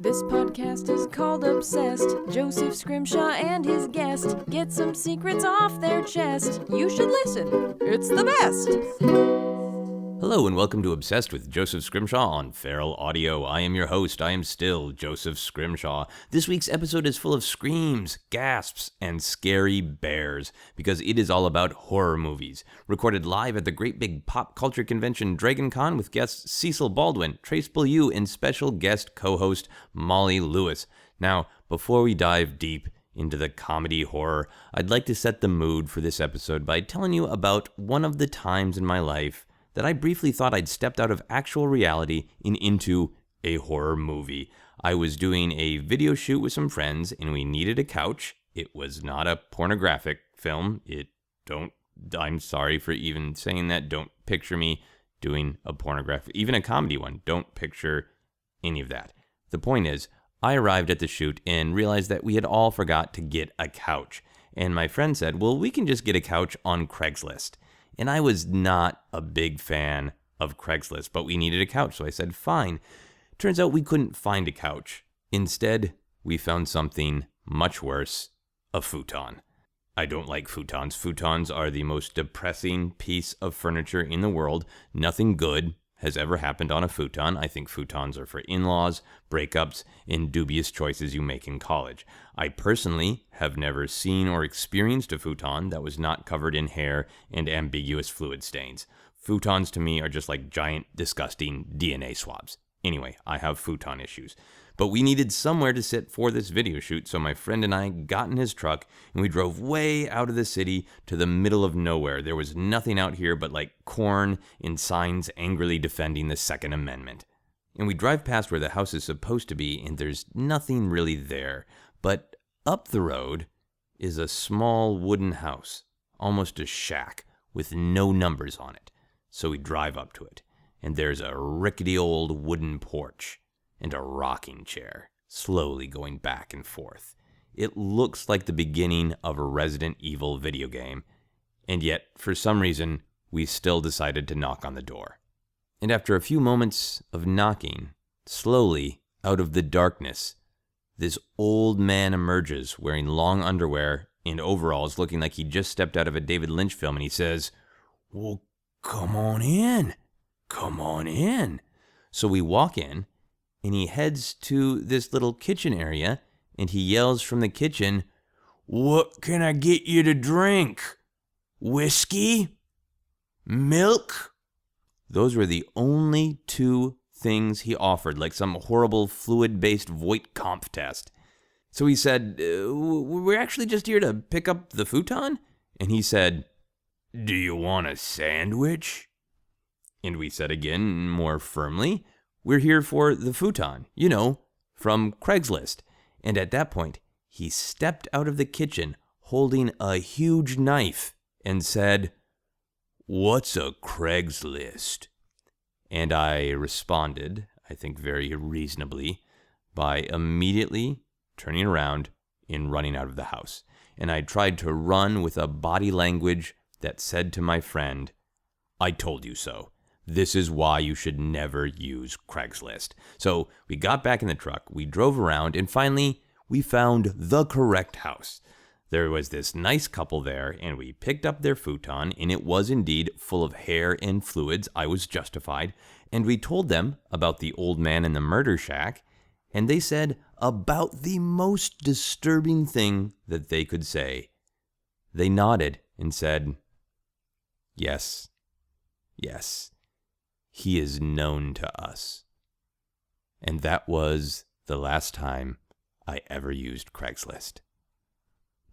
This podcast is called Obsessed. Joseph Scrimshaw and his guest get some secrets off their chest. You should listen. It's the best. Hello and welcome to Obsessed with Joseph Scrimshaw on Feral Audio. I am your host. I am still Joseph Scrimshaw. This week's episode is full of screams, gasps, and scary bears because it is all about horror movies. Recorded live at the Great Big Pop Culture Convention Dragon Con with guests Cecil Baldwin, Trace Beaulieu, and special guest co-host Molly Lewis. Now, before we dive deep into the comedy horror, I'd like to set the mood for this episode by telling you about one of the times in my life that I briefly thought I'd stepped out of actual reality and into a horror movie. I was doing a video shoot with some friends and we needed a couch. It was not a pornographic film. I'm sorry for even saying that. Don't picture me doing a pornographic, even a comedy one. Don't picture any of that. The point is, I arrived at the shoot and realized that we had all forgot to get a couch. And my friend said, well, we can just get a couch on Craigslist. And I was not a big fan of Craigslist, but we needed a couch, so I said, fine. Turns out we couldn't find a couch. Instead, we found something much worse, a futon. I don't like futons. Futons are the most depressing piece of furniture in the world. Nothing good has ever happened on a futon. I think futons are for in-laws, breakups, and dubious choices you make in college. I personally have never seen or experienced a futon that was not covered in hair and ambiguous fluid stains. Futons to me are just like giant, disgusting DNA swabs. Anyway, I have futon issues. But we needed somewhere to sit for this video shoot, so my friend and I got in his truck and we drove way out of the city to the middle of nowhere. There was nothing out here but like corn and signs angrily defending the Second Amendment. And we drive past where the house is supposed to be and there's nothing really there. But up the road is a small wooden house, almost a shack, with no numbers on it. So we drive up to it, and there's a rickety old wooden porch and a rocking chair, slowly going back and forth. It looks like the beginning of a Resident Evil video game, and yet, for some reason, we still decided to knock on the door. And after a few moments of knocking, slowly, out of the darkness, this old man emerges wearing long underwear and overalls, looking like he just stepped out of a David Lynch film, and he says, "Well, come on in. Come on in." So we walk in, and he heads to this little kitchen area, and he yells from the kitchen, "What can I get you to drink? Whiskey? Milk?" Those were the only two things he offered, like some horrible fluid-based Voight-Kampff test. So he said, "We're actually just here to pick up the futon?" And he said, "Do you want a sandwich?" And we said again, more firmly, "We're here for the futon, from Craigslist." And at that point, he stepped out of the kitchen holding a huge knife and said, "What's a Craigslist?" And I responded, I think very reasonably, by immediately turning around and running out of the house. And I tried to run with a body language that said to my friend, "I told you so. This is why you should never use Craigslist." So we got back in the truck, we drove around, and finally we found the correct house. There was this nice couple there, and we picked up their futon, and it was indeed full of hair and fluids. I was justified. And we told them about the old man in the murder shack, and they said about the most disturbing thing that they could say. They nodded and said, "Yes, yes. He is known to us." And that was the last time I ever used Craigslist.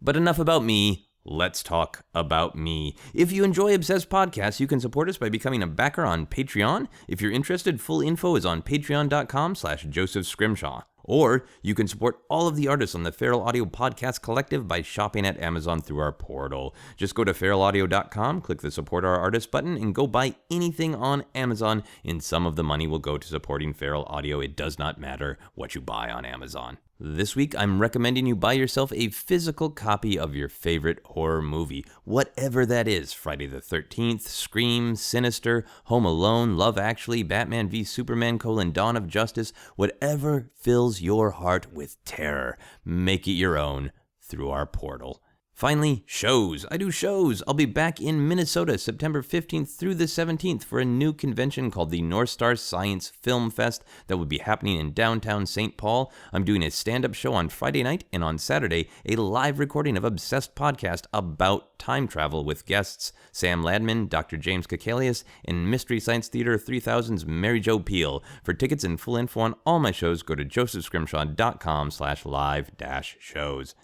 But enough about me. Let's talk about me. If you enjoy Obsessed Podcasts, you can support us by becoming a backer on Patreon. If you're interested, full info is on patreon.com/Joseph Scrimshaw. Or you can support all of the artists on the Feral Audio Podcast Collective by shopping at Amazon through our portal. Just go to feralaudio.com, click the Support Our Artist button, and go buy anything on Amazon, and some of the money will go to supporting Feral Audio. It does not matter what you buy on Amazon. This week, I'm recommending you buy yourself a physical copy of your favorite horror movie, whatever that is. Friday the 13th, Scream, Sinister, Home Alone, Love Actually, Batman v Superman: Dawn of Justice, whatever fills your heart with terror. Make it your own through our portal. Finally, shows. I do shows. I'll be back in Minnesota September 15th through the 17th for a new convention called the North Star Science Film Fest that will be happening in downtown St. Paul. I'm doing a stand-up show on Friday night, and on Saturday, a live recording of Obsessed podcast about time travel with guests Sam Ladman, Dr. James Kakalius, and Mystery Science Theater 3000's Mary Jo Peel. For tickets and full info on all my shows, go to josephscrimshaw.com/live-shows.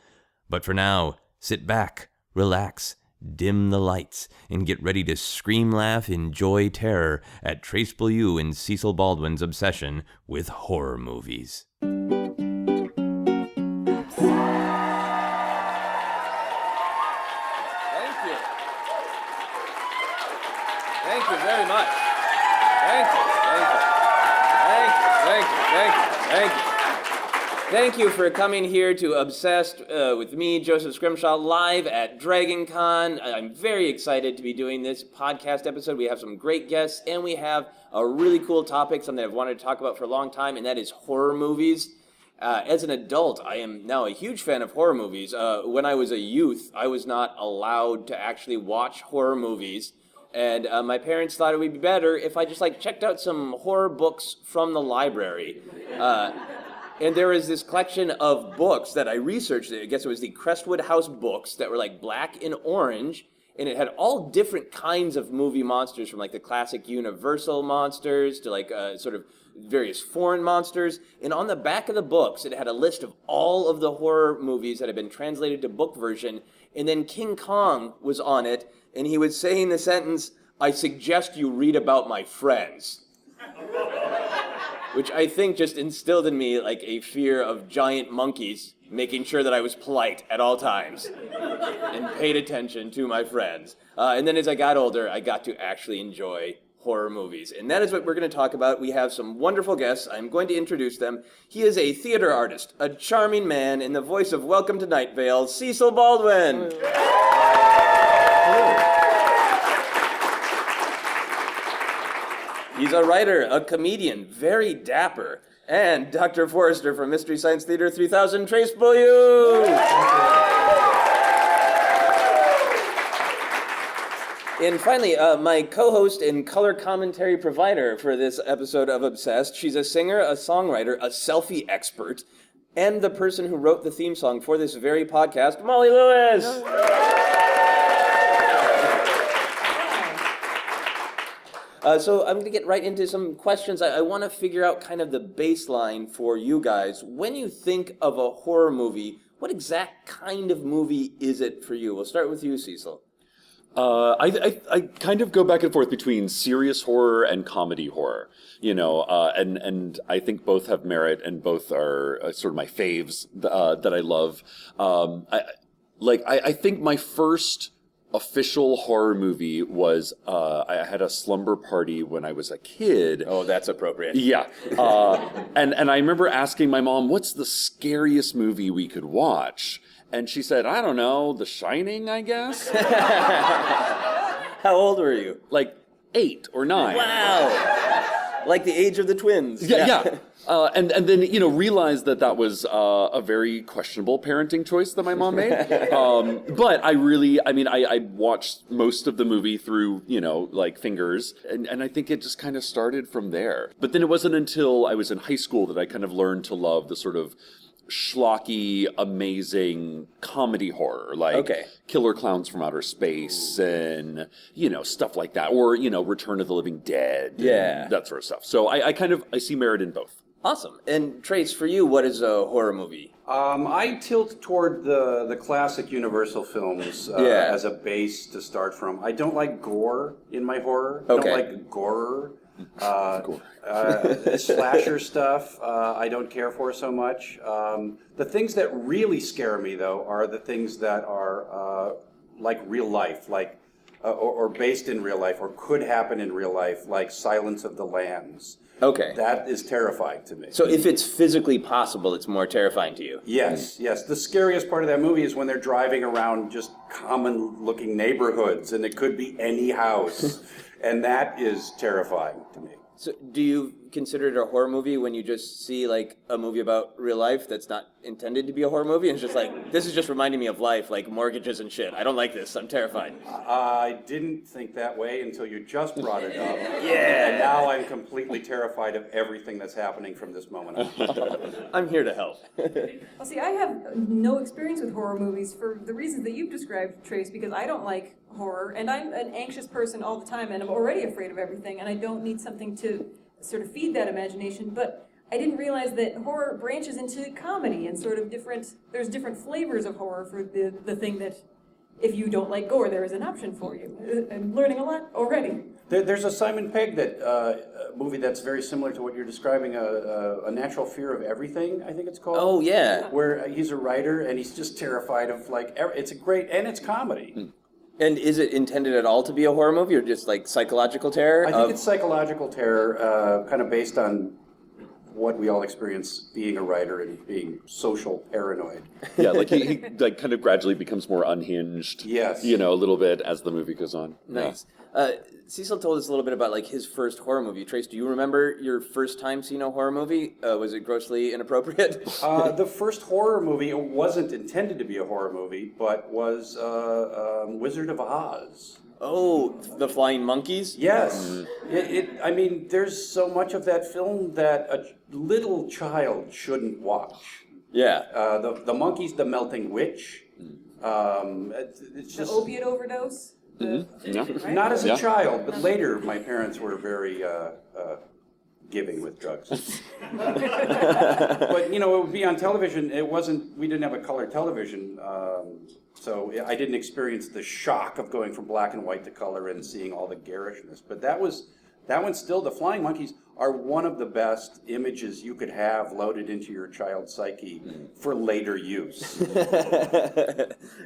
But for now, sit back, relax, dim the lights, and get ready to scream, laugh, enjoy terror at Traceable You and Cecil Baldwin's obsession with horror movies. Thank you. Thank you very much. Thank you. Thank you for coming here to Obsessed with me, Joseph Scrimshaw, live at Dragon Con. I'm very excited to be doing this podcast episode. We have some great guests, and we have a really cool topic, something I've wanted to talk about for a long time, and that is horror movies. As an adult, I am now a huge fan of horror movies. When I was a youth, I was not allowed to actually watch horror movies, and my parents thought it would be better if I just checked out some horror books from the library. And there is this collection of books that I researched. I guess it was the Crestwood House books that were black and orange, and it had all different kinds of movie monsters, from the classic Universal monsters to sort of various foreign monsters. And on the back of the books, it had a list of all of the horror movies that had been translated to book version. And then King Kong was on it, and he was saying the sentence, "I suggest you read about my friends." Which I think just instilled in me a fear of giant monkeys, making sure that I was polite at all times and paid attention to my friends. And then as I got older, I got to actually enjoy horror movies. And that is what we're going to talk about. We have some wonderful guests. I'm going to introduce them. He is a theater artist, a charming man, and the voice of Welcome to Night Vale, Cecil Baldwin. Hello. He's a writer, a comedian, very dapper, and Dr. Forrester from Mystery Science Theater 3000, Traceable You! And finally, my co-host and color commentary provider for this episode of Obsessed. She's a singer, a songwriter, a selfie expert, and the person who wrote the theme song for this very podcast, Molly Lewis! So I'm going to get right into some questions. I want to figure out kind of the baseline for you guys. When you think of a horror movie, what exact kind of movie is it for you? We'll start with you, Cecil. I kind of go back and forth between serious horror and comedy horror, and I think both have merit and both are sort of my faves that I love. I think my first official horror movie was I had a slumber party when I was a kid. Oh, that's appropriate. Yeah. And I remember asking my mom, what's the scariest movie we could watch? And she said, I don't know, The Shining, I guess? How old were you? 8 or 9. Wow. Like the age of the twins. Yeah. And then, realized that was a very questionable parenting choice that my mom made. But I watched most of the movie through, fingers. And I think it just kind of started from there. But then it wasn't until I was in high school that I kind of learned to love the sort of schlocky, amazing comedy horror, Killer Clowns from Outer Space and, stuff like that. Or, Return of the Living Dead. Yeah. That sort of stuff. So I see merit in both. Awesome. And Trace, for you, what is a horror movie? I tilt toward the classic Universal films as a base to start from. I don't like gore in my horror. Okay. I don't like gore. Slasher stuff, I don't care for so much. The things that really scare me, though, are the things that are like real life, like or based in real life or could happen in real life, like Silence of the Lambs. Okay. That is terrifying to me. So if it's physically possible, it's more terrifying to you. Yes. The scariest part of that movie is when they're driving around just common-looking neighborhoods, and it could be any house, and that is terrifying to me. So do you consider it a horror movie when you just see like a movie about real life that's not intended to be a horror movie and it's just like, this is just reminding me of life, like mortgages and shit. I don't like this. I'm terrified. I didn't think that way until you just brought it up. Yeah. And now I'm completely terrified of everything that's happening from this moment on. I'm here to help. Well, see, I have no experience with horror movies for the reasons that you've described, Trace, because I don't like horror, and I'm an anxious person all the time, and I'm already afraid of everything, and I don't need something to sort of feed that imagination, but I didn't realize that horror branches into comedy and sort of there's different flavors of horror for the thing that, if you don't like gore, there is an option for you. I'm learning a lot already. There's a Simon Pegg movie that's very similar to what you're describing, A Natural Fear of Everything, I think it's called. Oh, yeah. Where he's a writer and he's just terrified of it's a great, and it's comedy. And is it intended at all to be a horror movie or just like psychological terror? I think it's psychological terror, kind of based on what we all experience being a writer and being social paranoid. Yeah, like he like kind of gradually becomes more unhinged. Yes. A little bit as the movie goes on. Nice. Cecil told us a little bit about like his first horror movie. Trace, do you remember your first time seeing a horror movie? Was it grossly inappropriate? The first horror movie wasn't intended to be a horror movie, but was Wizard of Oz. Oh, the flying monkeys? Yes. I mean, there's so much of that film that a little child shouldn't watch. Yeah. The monkeys, the melting witch. It's just The opiate overdose? Yeah. not as a child, but later my parents were very giving with drugs. But it would be on television. We didn't have a color television, so I didn't experience the shock of going from black and white to color and seeing all the garishness. But that one still, the flying monkeys are one of the best images you could have loaded into your child's psyche for later use.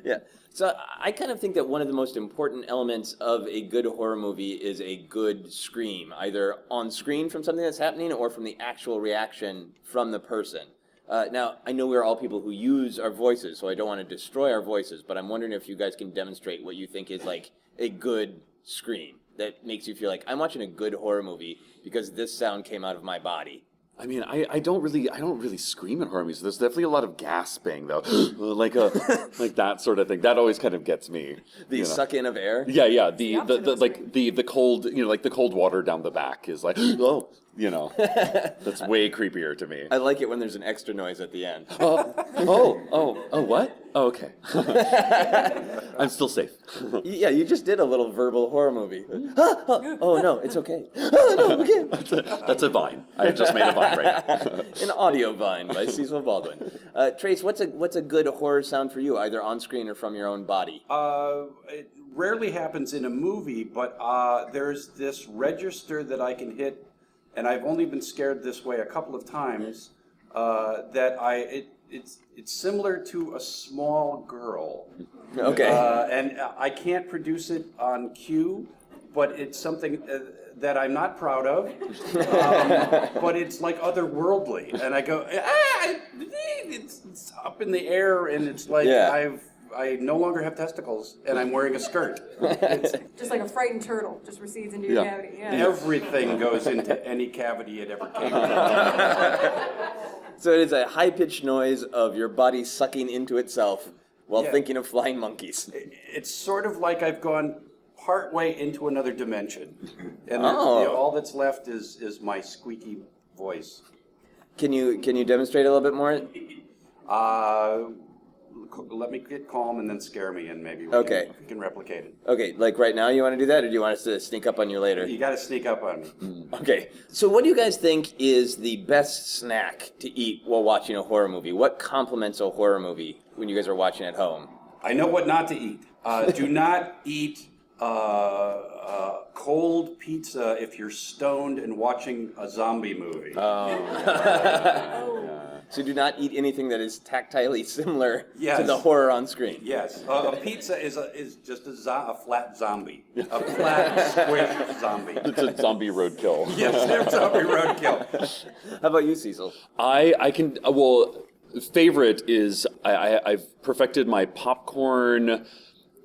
Yeah. So I kind of think that one of the most important elements of a good horror movie is a good scream, either on screen from something that's happening or from the actual reaction from the person. Now, I know we're all people who use our voices, so I don't want to destroy our voices, but I'm wondering if you guys can demonstrate what you think is like a good scream that makes you feel like I'm watching a good horror movie because this sound came out of my body. I mean, I don't really scream at horror movies. There's definitely a lot of gasping though, like that sort of thing. That always kind of gets me. The suck in of air. Yeah. The cold, like the cold water down the back is like, oh, that's way creepier to me. I like it when there's an extra noise at the end. What? Oh, okay. I'm still safe. Yeah, you just did a little verbal horror movie. Oh no, it's okay. Oh no, okay. That's a vine. I just made a vine right now. An audio vine by Cecil Baldwin. Trace, what's a good horror sound for you, either on screen or from your own body? It rarely happens in a movie, but there's this register that I can hit, and I've only been scared this way a couple of times. It's similar to a small girl. Okay. And I can't produce it on cue, but it's something that I'm not proud of. But it's like otherworldly, and I go, it's up in the air, and it's like I no longer have testicles, and I'm wearing a skirt. It's, Just like a frightened turtle, just recedes into your cavity. Yeah. everything goes into any cavity it ever came into. So it is a high-pitched noise of your body sucking into itself while thinking of flying monkeys. It's sort of like I've gone partway into another dimension, and all that's left is my squeaky voice. Can you demonstrate a little bit more? Let me get calm and then scare me, and maybe we can replicate it. Okay, like right now you want to do that, or do you want us to sneak up on you later? You got to sneak up on me. Okay, so what do you guys think is the best snack to eat while watching a horror movie? What complements a horror movie when you guys are watching at home? I know what not to eat. Do not eat Cold pizza if you're stoned and watching a zombie movie. So do not eat anything that is tactilely similar to Yes. the horror on screen. Yes, a pizza is just a flat zombie, a flat squished zombie. It's a zombie roadkill. Yes, they're zombie roadkill. How about you, Cecil? I can favorite is I've perfected my popcorn,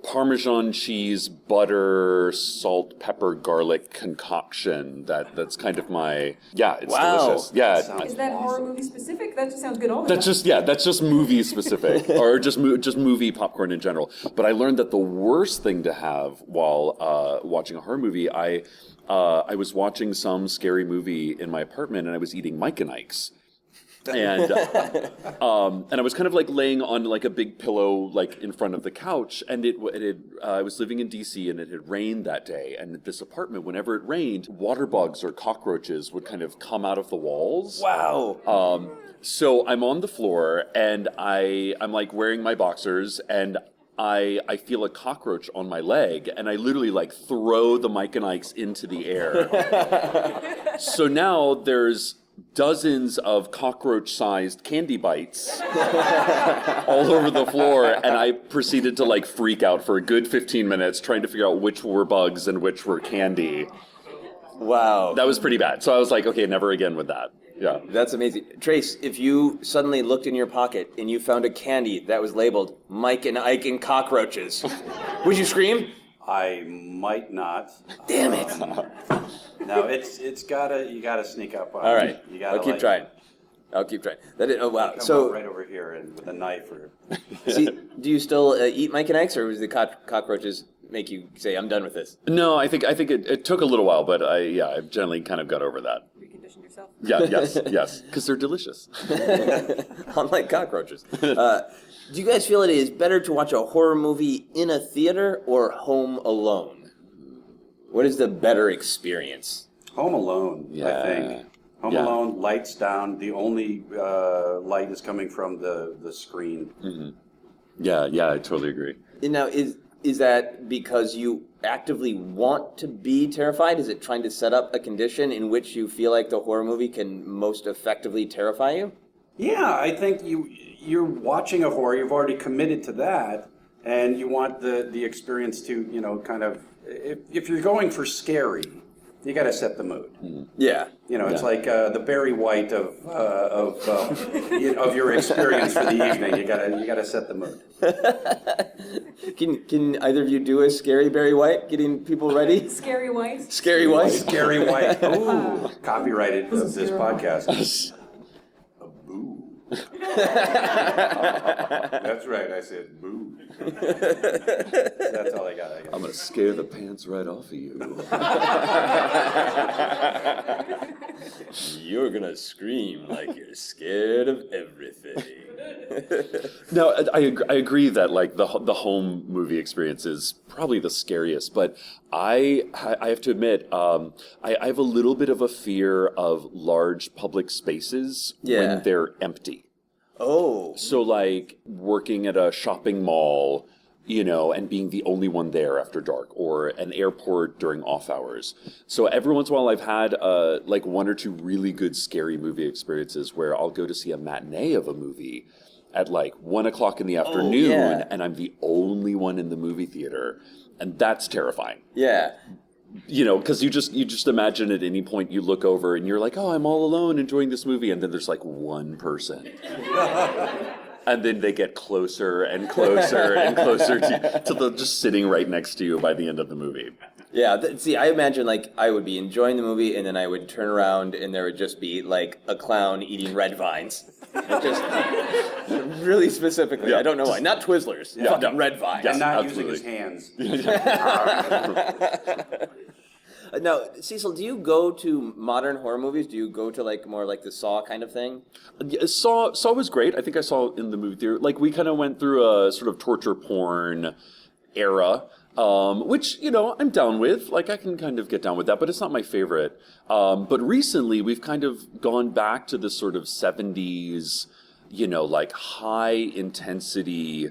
Parmesan cheese, butter, salt, pepper, garlic concoction. That's kind of my it's Wow. delicious. Yeah, Is that horror movie specific? That just sounds good all the that's time. just movie specific, or just movie popcorn in general. But I learned that the worst thing to have while watching a horror movie, I was watching some scary movie in my apartment, and I was eating Mike and Ike's. And I was kind of like laying on like a big pillow like in front of the couch, and I was living in DC, and it had rained that day, and this apartment, whenever it rained, water bugs or cockroaches would kind of come out of the walls. Wow. So I'm on the floor, and I'm like wearing my boxers, and I feel a cockroach on my leg, and I literally like throw the Mike and Ike's into the air. So now there's dozens of cockroach-sized candy bites all over the floor, and I proceeded to like freak out for a good 15 minutes trying to figure out which were bugs and which were candy. Wow. That was pretty bad. So I was like, okay, never again with that. Yeah. That's amazing. Trace, if you suddenly looked in your pocket and you found a candy that was labeled Mike and Ike and cockroaches, would you scream? I might not. Damn it. No, you gotta sneak up on. All right. You gotta, I'll keep trying. That is, oh wow. Come So, right over here and with a knife or. see, do you still eat Mike and Ike's, or was the cockroaches make you say, I'm done with this? No, I think it took a little while, but I've generally kind of got over that. Recondition yourself. Yeah, yes, because they're delicious. Unlike cockroaches. Do you guys feel it is better to watch a horror movie in a theater or home alone? What is the better experience? Home Alone, I think. Home Yeah. Alone, lights down. The only light is coming from the screen. Mm-hmm. Yeah, I totally agree. And now, is that because you actively want to be terrified? Is it trying to set up a condition in which you feel like the horror movie can most effectively terrify you? Yeah, I think you're watching a horror. You've already committed to that, and you want the experience to kind of. If you're going for scary, you got to set the mood. Yeah. It's like the Barry White of your experience for the evening. You gotta set the mood. Can either of you do a scary Barry White, getting people ready? Scary White. Scary White? Scary White. Ooh, copyrighted of this podcast. A boo. That's right. I said boo. That's all I got. I'm gonna scare the pants right off of you. You're gonna scream like you're scared of everything. No, I agree that like the home movie experience is probably the scariest, but I have to admit I have a little bit of a fear of large public spaces when they're empty. Oh. So like working at a shopping mall, and being the only one there after dark, or an airport during off hours. So every once in a while I've had like one or two really good scary movie experiences where I'll go to see a matinee of a movie at like 1 o'clock in the afternoon, and I'm the only one in the movie theater, and that's terrifying. Yeah. Because you just imagine at any point you look over and you're like, oh, I'm all alone enjoying this movie, and then there's like one person. And then they get closer and closer and closer till they're just sitting right next to you by the end of the movie. Yeah, see, I imagine like I would be enjoying the movie, and then I would turn around, and there would just be like a clown eating red vines. Just really specifically, Yeah. I don't know why. Not Twizzlers, Yeah, fucking no. red vines. And not absolutely. using his hands. Now, Cecil, do you go to modern horror movies? Do you go to like more like the Saw kind of thing? Yeah, Saw was great. I think I saw it in the movie theater. Like we kind of went through a sort of torture porn era, which I'm down with. Like I can kind of get down with that, but it's not my favorite. But recently we've kind of gone back to this sort of 70s, like high intensity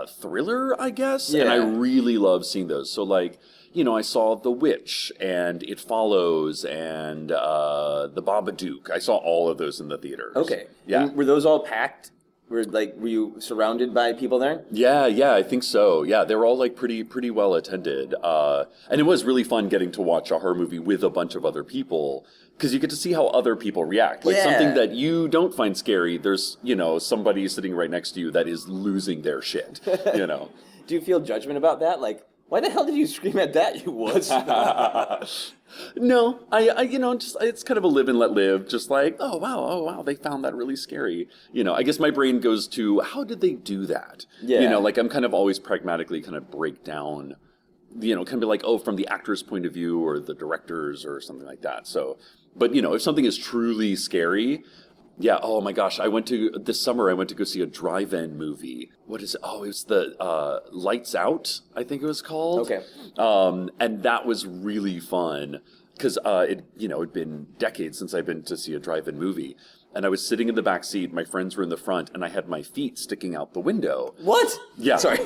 thriller, I guess. Yeah. And I really love seeing those. So like, I saw The Witch and It Follows and The Babadook. I saw all of those in the theaters. Okay. Yeah. And were those all packed? Were you surrounded by people there? Yeah, I think so. Yeah, they were all like pretty well attended. And it was really fun getting to watch a horror movie with a bunch of other people, because you get to see how other people react. Like something that you don't find scary, there's, somebody sitting right next to you that is losing their shit, Do you feel judgment about that? Like, why the hell did you scream at that, you wuss? No, I just, it's kind of a live and let live. Just like, oh wow, they found that really scary. I guess my brain goes to, how did they do that? Yeah. Like I'm kind of always pragmatically kind of break down, kind of be like, oh, from the actor's point of view or the director's or something like that. So, but if something is truly scary, yeah, oh my gosh, this summer I went to go see a drive-in movie. What is it? Oh, it was the Lights Out, I think it was called. Okay. And that was really fun because it'd been decades since I'd been to see a drive-in movie. And I was sitting in the back seat, my friends were in the front, and I had my feet sticking out the window. What? Yeah. Sorry.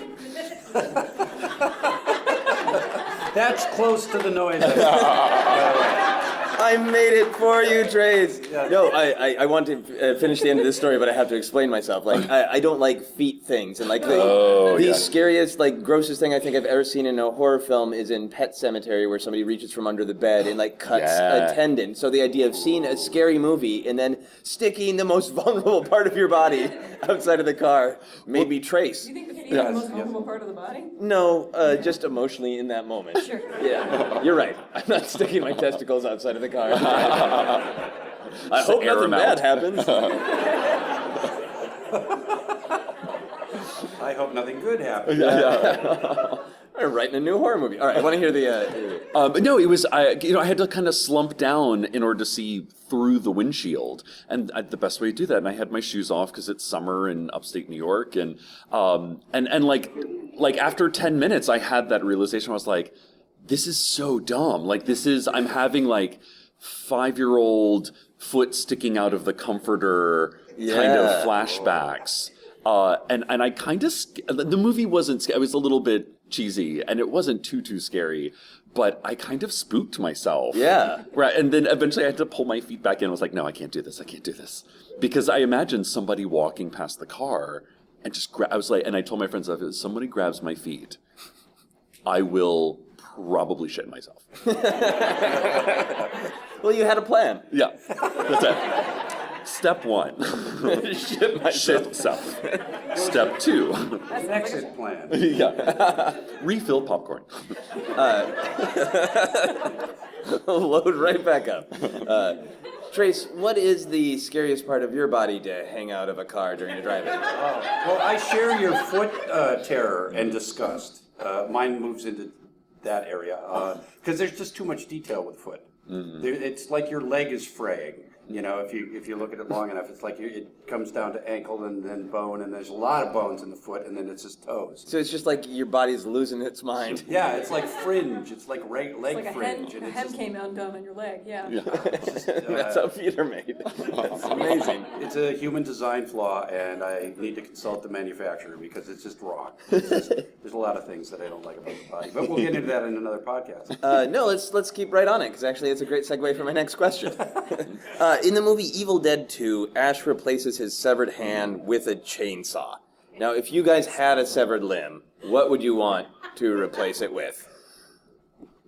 That's close to the noise. By the way. I made it for you, Trace. No, I want to finish the end of this story, but I have to explain myself. Like, I don't like feet things, and like the scariest, like grossest thing I think I've ever seen in a horror film is in Pet Sematary, where somebody reaches from under the bed and like cuts a tendon. So the idea of seeing a scary movie and then sticking the most vulnerable part of your body outside of the car made me Trace. Do you think the feet are the most vulnerable part of the body? No, just emotionally in that moment. Sure. Yeah, you're right. I'm not sticking my testicles outside of the car. I hope nothing bad happens. I hope nothing good happens. I'm writing a new horror movie. All right, I want to hear the... No, it was, I had to kind of slump down in order to see through the windshield. And the best way to do that, and I had my shoes off because it's summer in upstate New York. And like after 10 minutes, I had that realization. I was like, this is so dumb. Like I'm having like 5-year-old foot sticking out of the comforter kind of flashbacks. And I kind of, the movie wasn't, it was a little bit cheesy and it wasn't too scary, but I kind of spooked myself. Yeah. Right. And then eventually I had to pull my feet back in. I was like, no, I can't do this. Because I imagined somebody walking past the car and just I was like, and I told my friends, if somebody grabs my feet, I will probably shit myself. Well, you had a plan. Yeah, that's it. Step 1, shit self. Step 2, An exit plan. yeah, refill popcorn. Load right back up. Trace, what is the scariest part of your body to hang out of a car during a drive-in? Well, I share your foot terror and disgust. Mine moves into that area because there's just too much detail with foot. It's like your leg is fraying. If you look at it long enough, it's like it comes down to ankle and then bone, and there's a lot of bones in the foot, and then it's just toes. So it's just like your body's losing its mind. Yeah, it's like fringe. It's like leg Like fringe. a hem came undone on your leg, yeah. That's how feet are made. That's amazing. It's a human design flaw, and I need to consult the manufacturer because it's just wrong. There's a lot of things that I don't like about the body, but we'll get into that in another podcast. No, let's keep right on it, because actually it's a great segue for my next question. In the movie Evil Dead 2, Ash replaces his severed hand with a chainsaw. Now, if you guys had a severed limb, what would you want to replace it with?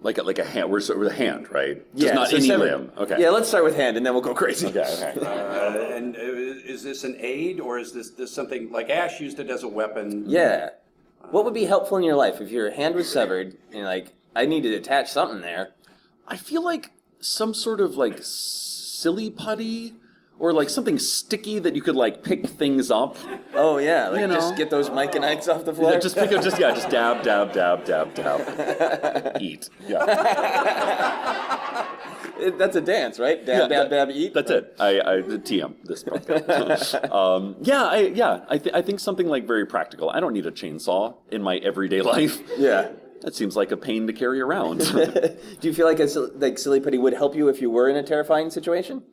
Like a hand. We're with a hand, right? Just not so any severed. limb. Okay. Yeah, let's start with hand, and then we'll go crazy. Okay. And is this an aid, or is this something like Ash used it as a weapon? Yeah. What would be helpful in your life if your hand was severed, and you're like, I need to attach something there? I feel like some sort of like silly putty or like something sticky that you could like pick things up. Oh yeah, like just get those Mike and Ikes off the floor. Yeah, just pick up, just dab, eat. Yeah, that's a dance, right? Dab, dab, eat. That's it. I TM this podcast. I think something like very practical. I don't need a chainsaw in my everyday life. Yeah. That seems like a pain to carry around. Do you feel like silly putty would help you if you were in a terrifying situation?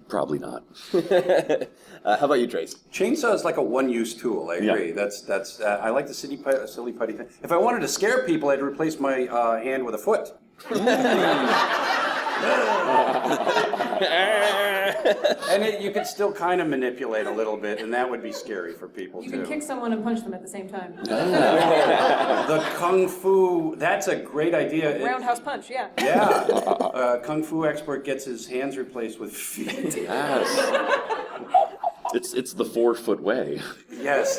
Probably not. How about you, Trace? Chainsaw is like a one-use tool. I agree. Yeah. That's. I like the silly putty thing. If I wanted to scare people, I'd replace my hand with a foot. And you could still kind of manipulate a little bit, and that would be scary for people You too. can kick someone and punch them at the same time. The kung fu. That's a great idea. Roundhouse punch, yeah. Yeah. Kung fu expert gets his hands replaced with feet. Yes. It's the 4-foot way. Yes.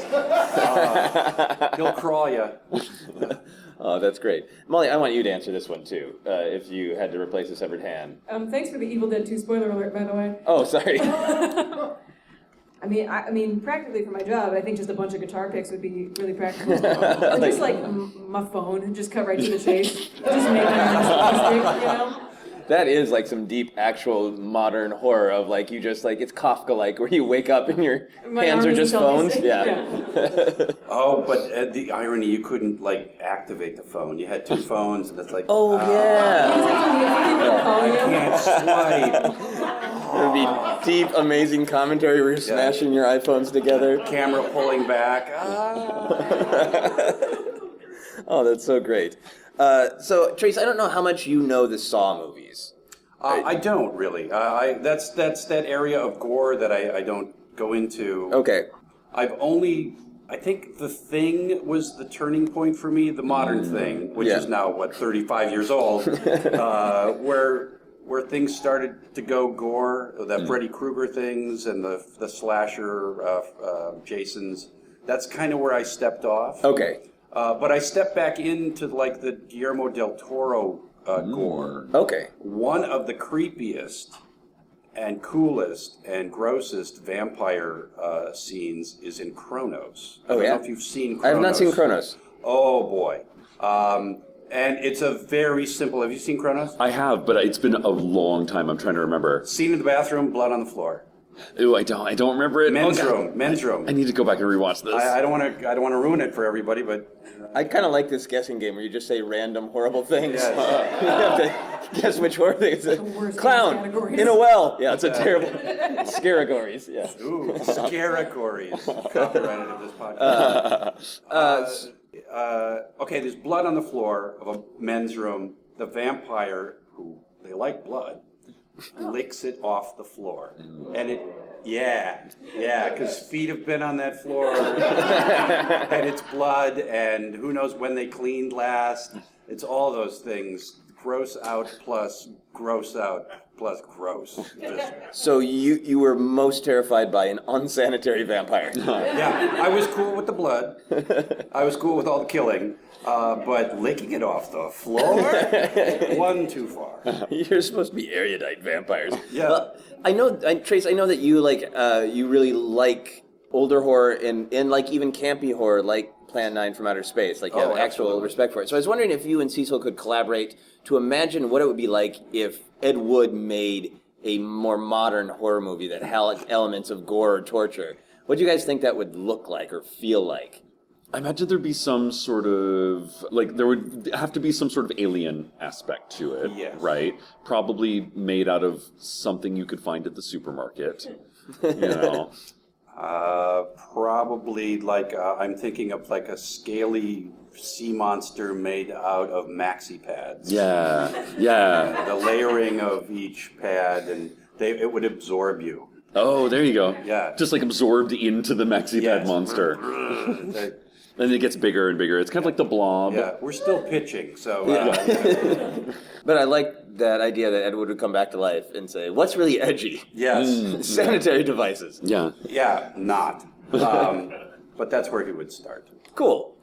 He'll crawl you. Oh, that's great. Molly, I want you to answer this one too, if you had to replace a severed hand. Thanks for the Evil Dead 2 spoiler alert, by the way. Oh, sorry. I mean, practically for my job, I think just a bunch of guitar picks would be really practical. Or just like my phone, and just cut right to the chase. Just make it stick, you know? That is like some deep, actual modern horror of like you just like it's Kafka-like where you wake up and your My hands arm are is just in phones. selfies. Yeah. Oh, but the irony, you couldn't like activate the phone. You had two phones, and it's like, Oh yeah. I can't swipe. It would be deep, amazing commentary where you're smashing your iPhones together. Camera pulling back. Oh, that's so great. So, Trace, I don't know how much you know the Saw movies. I don't really. That's that area of gore that I don't go into. Okay. I think The Thing was the turning point for me, the modern Thing, which is now, 35 years old, where things started to go gore, the Freddy Krueger things and the slasher Jasons. That's kind of where I stepped off. Okay. But I stepped back into like the Guillermo del Toro gore. Okay. One of the creepiest and coolest and grossest vampire scenes is in Kronos. I don't know if you've seen Kronos. I have not seen Kronos. Oh boy. And it's a very simple. Have you seen Kronos? I have, but it's been a long time. I'm trying to remember. Scene in the bathroom, blood on the floor. Ooh, I don't remember it. Men's room. I need to go back and rewatch this. I don't want to ruin it for everybody, but I kind of like this guessing game where you just say random horrible things. Yes. You have to guess which horror thing it's a worst clown categories. in a well. Yeah, it's a terrible Scaragories. Yeah. ooh, Scaragories. Copyrighted of this podcast. Okay, there's blood on the floor of a men's room. The vampire, who they like blood, licks it off the floor. And because feet have been on that floor, and it's blood, and who knows when they cleaned last. It's all those things. Gross out plus gross out plus gross. So you were most terrified by an unsanitary vampire. Yeah, I was cool with the blood. I was cool with all the killing. But licking it off the floor, one too far. You're supposed to be erudite vampires. Yeah. Well, Trace, I know that you you really like older horror and like even campy horror, like Plan 9 from Outer Space. Like you have actual respect for it. So I was wondering if you and Cecil could collaborate to imagine what it would be like if Ed Wood made a more modern horror movie that had elements of gore or torture. What do you guys think that would look like or feel like? I imagine there'd be some sort of, there would have to be some sort of alien aspect to it, Yes. right? Probably made out of something you could find at the supermarket, you know? Probably I'm thinking of like a scaly sea monster made out of maxi pads. Yeah. The layering of each pad, and it would absorb you. Oh, there you go. Yeah. Just absorbed into the maxi pad monster. And it gets bigger and bigger. It's kind of like the Blob. Yeah, we're still pitching, so... But I like that idea that Ed Wood would come back to life and say, what's really edgy? Yes. Sanitary devices. Yeah. Yeah, not. But that's where he would start. Cool.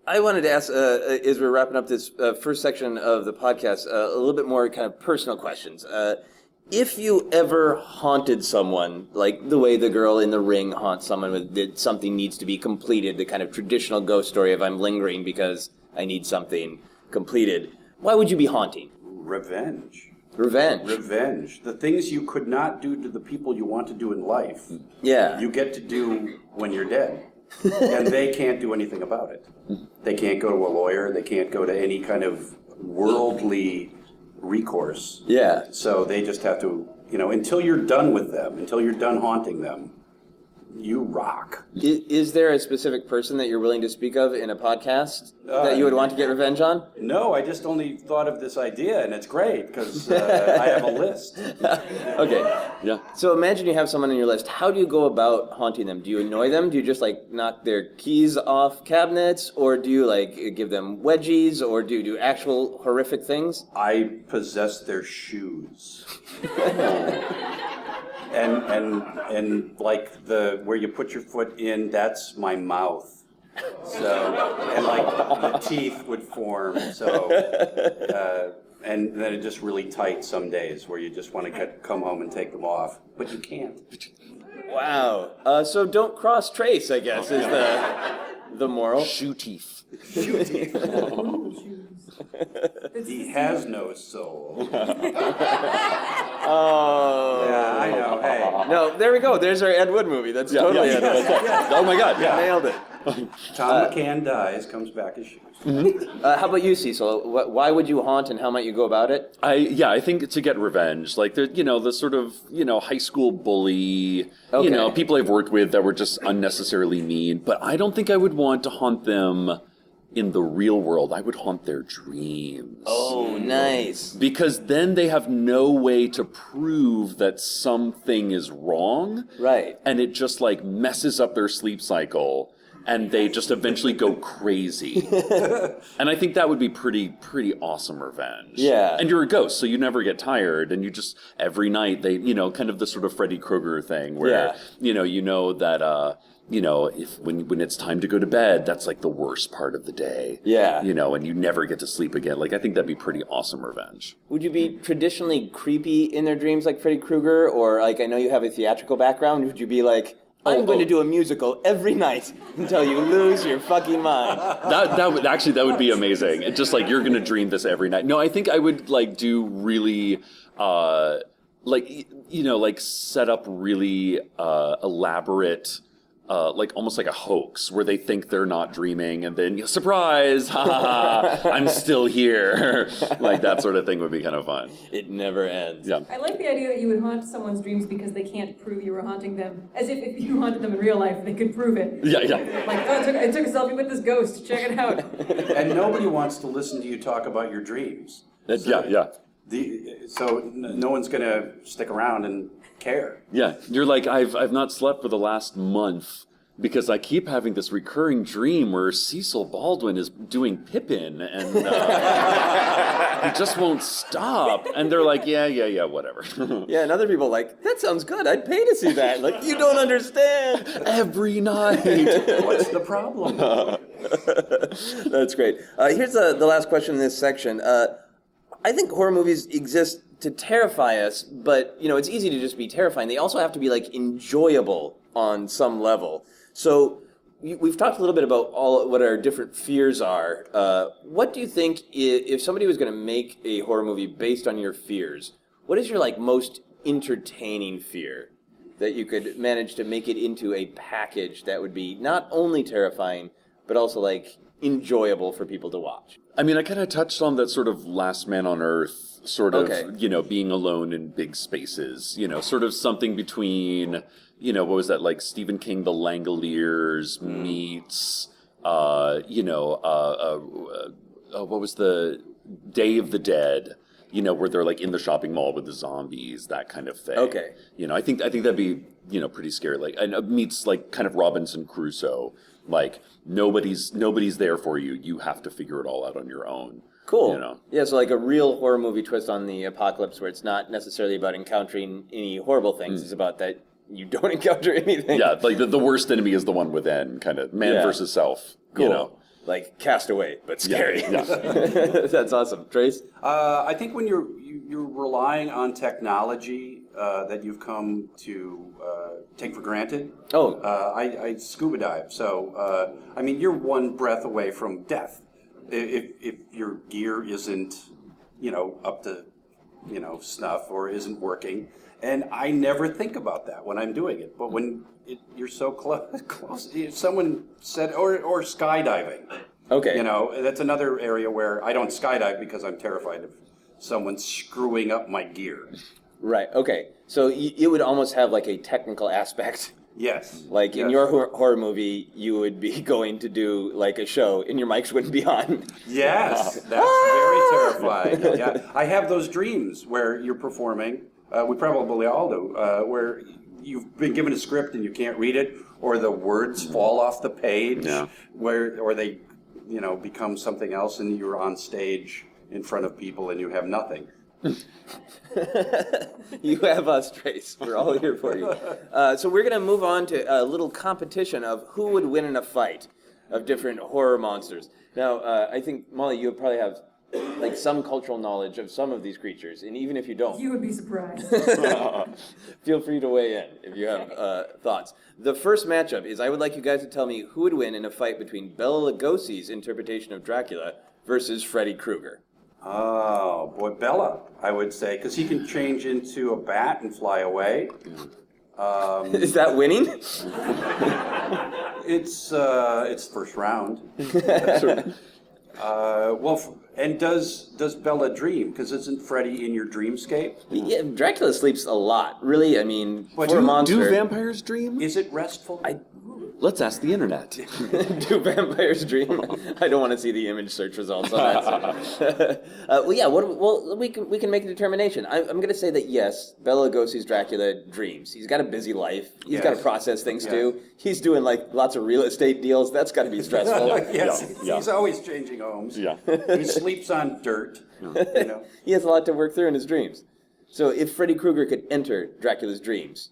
I wanted to ask, as we're wrapping up this first section of the podcast, a little bit more kind of personal questions. If you ever haunted someone, like the way the girl in The Ring haunts someone that something needs to be completed, the kind of traditional ghost story of I'm lingering because I need something completed, why would you be haunting? Revenge. The things you could not do to the people you want to do in life, you get to do when you're dead. And they can't do anything about it. They can't go to a lawyer. They can't go to any kind of worldly recourse. Yeah. So they just have to, until you're done with them, until you're done haunting them, you rock. Is there a specific person that you're willing to speak of in a podcast that you would want to get revenge on? No, I just only thought of this idea, and it's great because I have a list. Okay. Yeah. So imagine you have someone on your list. How do you go about haunting them? Do you annoy them? Do you just knock their keys off cabinets, or do you give them wedgies, or do you do actual horrific things? I possess their shoes. And like where you put your foot in, that's my mouth. So, and the teeth would form. So, and then it's just really tight some days where you just want to come home and take them off, but you can't. Wow. So don't cross trace, I guess, is the moral. Shoe teeth. Shoe teeth. He has no soul. Oh. Yeah, I know. Hey. No, there we go. There's our Ed Wood movie. That's totally Ed Wood. Oh my God! Yeah. Nailed it. Tom McCann dies, comes back as shoes. How about you, Cecil? Why would you haunt, and how might you go about it? I think to get revenge, the sort of high school bully, Okay. People I've worked with that were just unnecessarily mean. But I don't think I would want to haunt them in the real world. I would haunt their dreams. Oh, nice. Because then they have no way to prove that something is wrong. Right. And it just messes up their sleep cycle. And they just eventually go crazy. And I think that would be pretty awesome revenge. Yeah. And you're a ghost, so you never get tired. And you just, every night, they, kind of the sort of Freddy Krueger thing where, that, if when it's time to go to bed, that's the worst part of the day. Yeah. And you never get to sleep again. I think that'd be pretty awesome revenge. Would you be traditionally creepy in their dreams like Freddy Krueger? Or I know you have a theatrical background. Would you be I'm going to do a musical every night until you lose your fucking mind? That would be amazing. It's just you're going to dream this every night. No, I think I would do really set up really elaborate almost like a hoax where they think they're not dreaming and then surprise, ha ha ha, I'm still here. That sort of thing would be kind of fun. It never ends. Yeah. I like the idea that you would haunt someone's dreams because they can't prove you were haunting them. As if you haunted them in real life, they could prove it. Yeah. I took a selfie with this ghost. Check it out. And nobody wants to listen to you talk about your dreams. Yeah. So no one's going to stick around and care. Yeah, you're I've not slept for the last month because I keep having this recurring dream where Cecil Baldwin is doing Pippin and he just won't stop. And they're yeah, whatever. Yeah, and other people that sounds good. I'd pay to see that. You don't understand. Every night. What's the problem? That's great. Here's the last question in this section. I think horror movies exist to terrify us, but it's easy to just be terrifying. They also have to be enjoyable on some level. So we've talked a little bit about what our different fears are. What do you think if somebody was going to make a horror movie based on your fears? What is your most entertaining fear that you could manage to make it into a package that would be not only terrifying but also enjoyable for people to watch? I mean, I kind of touched on that sort of Last Man on Earth sort of, being alone in big spaces, sort of something between, what was that, Stephen King, The Langoliers meets, what was the Day of the Dead, where they're in the shopping mall with the zombies, that kind of thing. Okay. I think that'd be, pretty scary. And meets kind of Robinson Crusoe, nobody's there for you. You have to figure it all out on your own. Cool. Yeah, so a real horror movie twist on the apocalypse where it's not necessarily about encountering any horrible things. It's about that you don't encounter anything. Yeah, the worst enemy is the one within, kind of man versus self. Cool. Castaway, but scary. Yeah. That's awesome. Trace? I think when you're relying on technology that you've come to take for granted. Oh. I scuba dive, so you're one breath away from death. If your gear isn't, up to, snuff or isn't working, and I never think about that when I'm doing it. But when you're so close, if someone said, or skydiving. Okay. That's another area where I don't skydive because I'm terrified of someone screwing up my gear. Right. Okay. So it would almost have like a technical aspect. Yes. Like in your horror movie, you would be going to do like a show, and your mics wouldn't be on. Yes, that's very terrifying. Yeah, I have those dreams where you're performing. We probably all do, where you've been given a script and you can't read it, or the words fall off the page, or they, become something else, and you're on stage in front of people and you have nothing. You have us, Trace. We're all here for you. So we're going to move on to a little competition of who would win in a fight of different horror monsters. Now, I think, Molly, you probably have like some cultural knowledge of some of these creatures, and even if you don't, You would be surprised. feel free to weigh in if you have thoughts. The first matchup is I would like you guys to tell me who would win in a fight between Bela Lugosi's interpretation of Dracula versus Freddy Krueger. Oh, boy, Bella, I would say, because he can change into a bat and fly away. Is that winning? It's first round. And does Bella dream? Because isn't Freddy in your dreamscape? Yeah, Dracula sleeps a lot. Really, I mean, But for a monster. Do vampires dream? Is it restful? Let's ask the internet. Do vampires dream? I don't want to see the image search results on that. We can make a determination. I'm going to say that yes, Bela Lugosi's Dracula dreams. He's got a busy life. He's got to process things too. He's doing like lots of real estate deals. That's got to be stressful. Yes, he's always changing homes. Yeah. He sleeps on dirt. He has a lot to work through in his dreams. So if Freddy Krueger could enter Dracula's dreams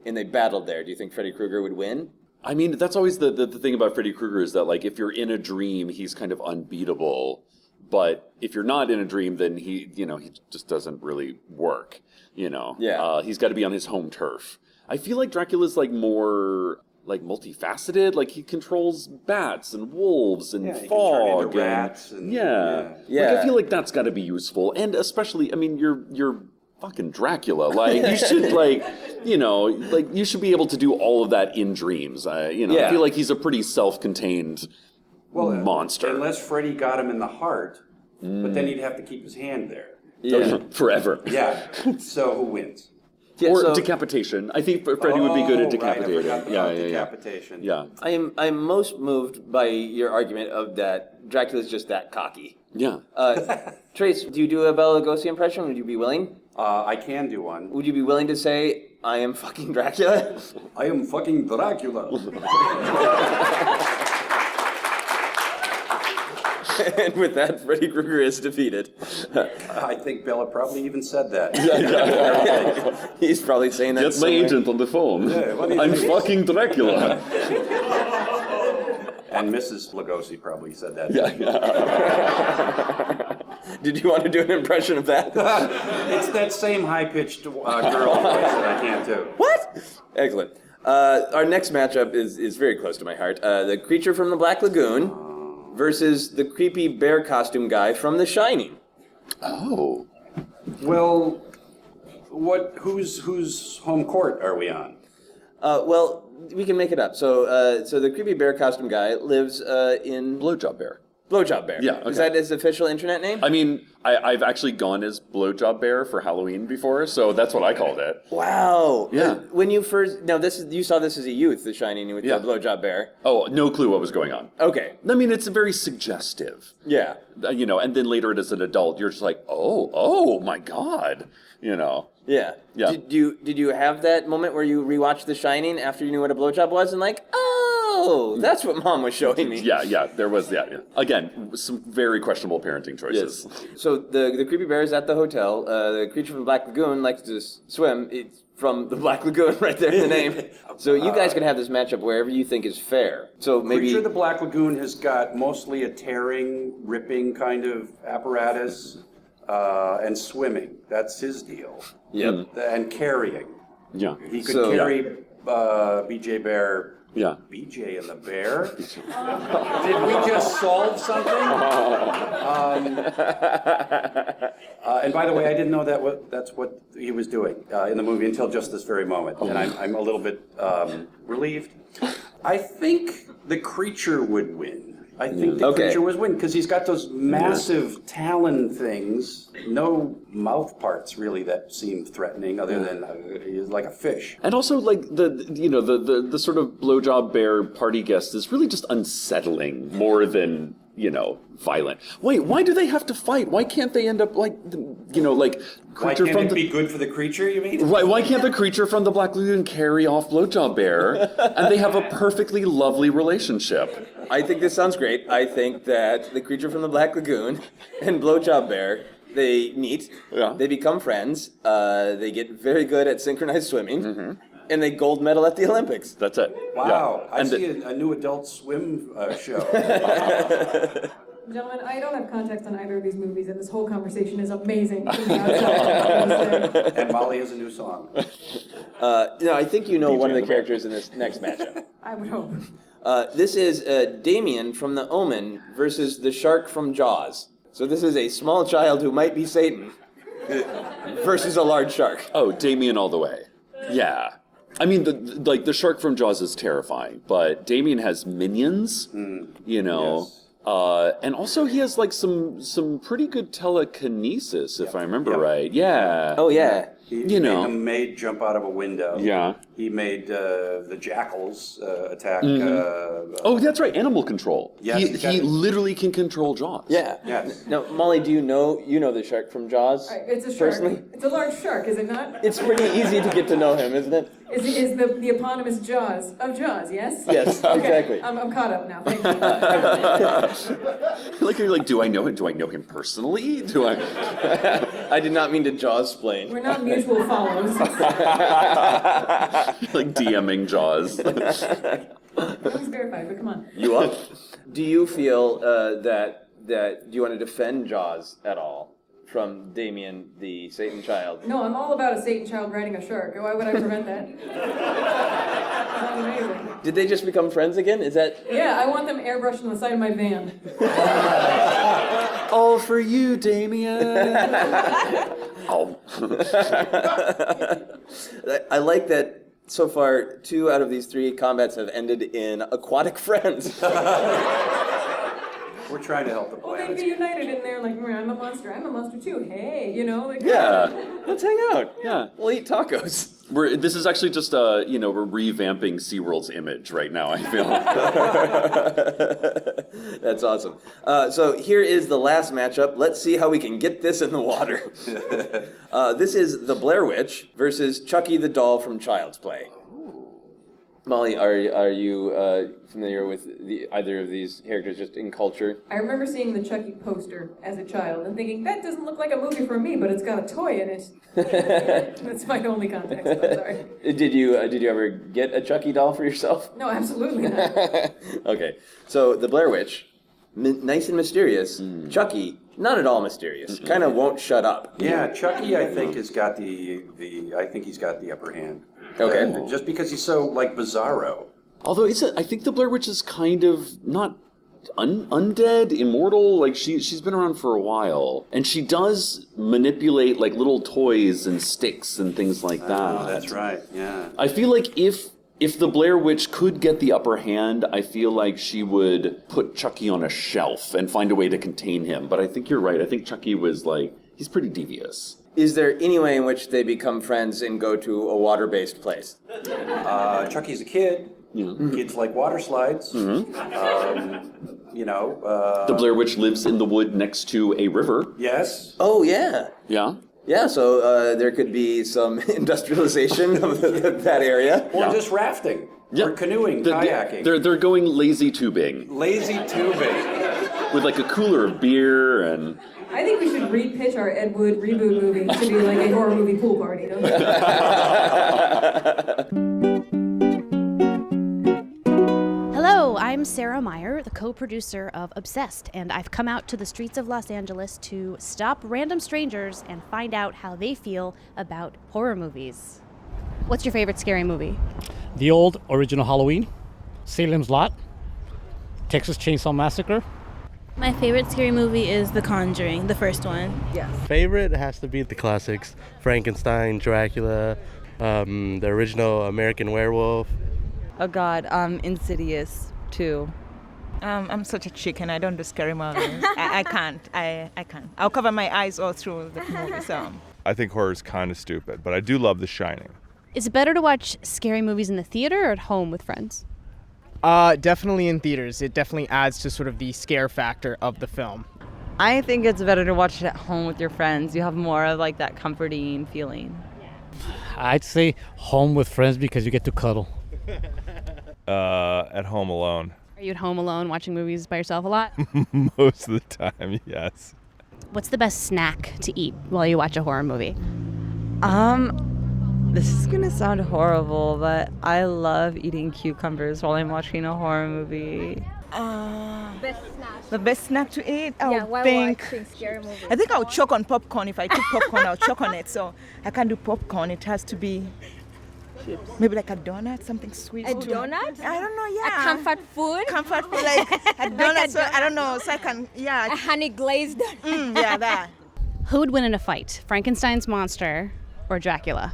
and they battled there, do you think Freddy Krueger would win? I mean, that's always the thing about Freddy Krueger is that, like, if you're in a dream, he's kind of unbeatable. But if you're not in a dream, then he just doesn't really work, Yeah. He's got to be on his home turf. I feel like Dracula's, like, more, like, multifaceted. Like, he controls bats and wolves and He can turn fog. into rats. Yeah. Yeah. Like, I feel like that's got to be useful. And especially, I mean, you're fucking Dracula. Like, you should, like, you should be able to do all of that in dreams. I feel like he's a pretty self-contained monster. Unless Freddy got him in the heart, but then he'd have to keep his hand there. Yeah. Forever. Yeah. So who wins? Yeah, Or so decapitation. I think Freddy would be good at decapitating. Right, I forgot about Yeah. decapitation. Yeah. I'm most moved by your argument of that Dracula's just that cocky. Yeah. Trace, do you do a Bela Lugosi impression? Would you be willing? I can do one. Would you be willing to say, I am fucking Dracula? I am fucking Dracula. And with that, Freddy Krueger is defeated. I think Bella probably even said that. He's probably saying that Get my somewhere. agent on the phone. Yeah, what do you I'm think? fucking Dracula. And Mrs. Lugosi probably said that. Did you want to do an impression of that? It's that same high-pitched girl voice that I can't do. What? Excellent. Our next matchup is very close to my heart. The creature from the Black Lagoon versus the creepy bear costume guy from The Shining. Oh. Well, whose home court are we on? Well, we can make it up. So the creepy bear costume guy lives in Blowjob Bear. Blowjob Bear. Yeah, okay. Is that his official internet name? I mean, I've actually gone as Blowjob Bear for Halloween before, so that's what I called it. Wow. Yeah. When you first you saw this as a youth, The Shining, with the Blowjob Bear. Oh, no clue what was going on. Okay. I mean, it's very suggestive. Yeah. And then later as an adult, you're just like, oh my God, Yeah. Yeah. Did you have that moment where you rewatched The Shining after you knew what a blowjob was and like, oh, that's what Mom was showing me? Yeah, there was that. Yeah. Again, some very questionable parenting choices. Yes. So the creepy bear is at the hotel. The creature from the Black Lagoon likes to swim. It's from the Black Lagoon right there in the name. So you guys can have this matchup wherever you think is fair. So maybe Creature of the Black Lagoon has got mostly a tearing, ripping kind of apparatus and swimming. That's his deal. Yep. And carrying. Yeah. He could So- carry BJ Bear. Yeah. BJ and the Bear? Did we just solve something? And by the way, I didn't know that's what he was doing in the movie until just this very moment. And I'm a little bit relieved. I think the creature would win I think the creature was wind because he's got those massive talon things, no mouth parts really that seem threatening, other than he's like a fish. And also, like the sort of blowjob bear party guest is really just unsettling more than violent. Wait, why do they have to fight? Why can't they end up like Why creature can't from it be good for the creature? You mean? Why can't the creature from the Black Lagoon carry off blowjob bear and they have a perfectly lovely relationship? I think this sounds great. I think that the creature from the Black Lagoon and Blowjob Bear, they meet, they become friends, they get very good at synchronized swimming, and they gold medal at the Olympics. That's it. Wow, Yeah. I see a new Adult Swim show. Gentlemen, I don't have context on either of these movies, and this whole conversation is amazing. From the outside. And Molly has a new song. I think you know one of the characters in this next matchup. I would hope. This is Damien from The Omen versus the shark from Jaws. So this is a small child who might be Satan versus a large shark. Oh, Damien all the way. Yeah. I mean, the shark from Jaws is terrifying, but Damien has minions, Yes. And also he has like some pretty good telekinesis, if I remember right. Yeah. Oh, yeah. He made a maid jump out of a window. Yeah. He made the jackals attack. Oh, that's right, animal control. Yes, he literally can control Jaws. Yeah. Yes. Now, Molly, do you know the shark from Jaws? It's a shark. Personally? It's a large shark, is it not? It's pretty easy to get to know him, isn't it? Is the eponymous Jaws of Jaws, yes? Yes, Okay. exactly. I'm caught up now. Thank you. You're like, do I know him? Do I know him personally? Do I? I did not mean to Jaws-splain. We're not mutual follows. Like DMing Jaws. Always verified, but come on. You up? Do you feel that you want to defend Jaws at all from Damien, the Satan child? No, I'm all about a Satan child riding a shark. Why would I prevent that? Sounds amazing. Did they just become friends again? Is that... Yeah, I want them airbrushed on the side of my van. All for you, Damien. Oh. I like that so far 2 out of these 3 combats have ended in aquatic friends. We're trying to help the Well, they'd planet. be united in there, like, I'm a monster too. Hey, like, Yeah. Let's hang out. Yeah. We'll eat tacos. This is actually just we're revamping SeaWorld's image right now, I feel. That's awesome. So here is the last matchup. Let's see how we can get this in the water. This is the Blair Witch versus Chucky the doll from Child's Play. Molly, are you familiar with either of these characters just in culture? I remember seeing the Chucky poster as a child and thinking, that doesn't look like a movie for me, but it's got a toy in it. That's my only context, I'm sorry. Did you ever get a Chucky doll for yourself? No, absolutely not. Okay, so the Blair Witch, nice and mysterious. Chucky, not at all mysterious. Kind of won't shut up. Yeah, Chucky, I think, has got I think he's got the upper hand. Okay. Just because he's so, like, bizarro. Although I think the Blair Witch is kind of not undead, immortal. Like she's been around for a while, and she does manipulate like little toys and sticks and things like that. Oh, that's right. Yeah. I feel like if the Blair Witch could get the upper hand, I feel like she would put Chucky on a shelf and find a way to contain him. But I think you're right. I think Chucky was he's pretty devious. Is there any way in which they become friends and go to a water-based place? Chucky's a kid. Kids like water slides. Mm-hmm. The Blair Witch lives in the wood next to a river. Yes. Oh, yeah. Yeah. Yeah, so there could be some industrialization of that area. Or just rafting. Yeah. Or canoeing, kayaking. They're going lazy tubing Lazy tubing. with like a cooler of beer and. I think we should re-pitch our Ed Wood reboot movie to be like a horror movie pool party, don't you? Hello, I'm Sarah Meyer, the co-producer of Obsessed, and I've come out to the streets of Los Angeles to stop random strangers and find out how they feel about horror movies. What's your favorite scary movie? The old original Halloween, Salem's Lot, Texas Chainsaw Massacre. My favorite scary movie is The Conjuring, the first one. Favorite has to be the classics: Frankenstein, Dracula, the original American Werewolf. Oh God, Insidious 2. I'm such a chicken. I don't do scary movies. I can't. I can't. I'll cover my eyes all through the movie. So I think horror is kind of stupid, but I do love The Shining. Is it better to watch scary movies in the theater or at home with friends? Definitely in theaters. It definitely adds to sort of the scare factor of the film. I think it's better to watch it at home with your friends. You have more of like that comforting feeling. I'd say home with friends because you get to cuddle. At home alone. Are you at home alone watching movies by yourself a lot? Most of the time, yes. What's the best snack to eat while you watch a horror movie? This is gonna sound horrible, but I love eating cucumbers while I'm watching a horror movie. best snack. The best snack to eat? Yeah, while watching scary movies. I think I'll choke on popcorn. If I took popcorn, I'll choke on it. So I can't do popcorn. It has to be maybe like a donut, something sweet. A donut? I don't know, yeah. A comfort food? Comfort food, like a donut. So I don't know, so I can, yeah. A honey glazed donut. Yeah, that. Who would win in a fight, Frankenstein's monster or Dracula?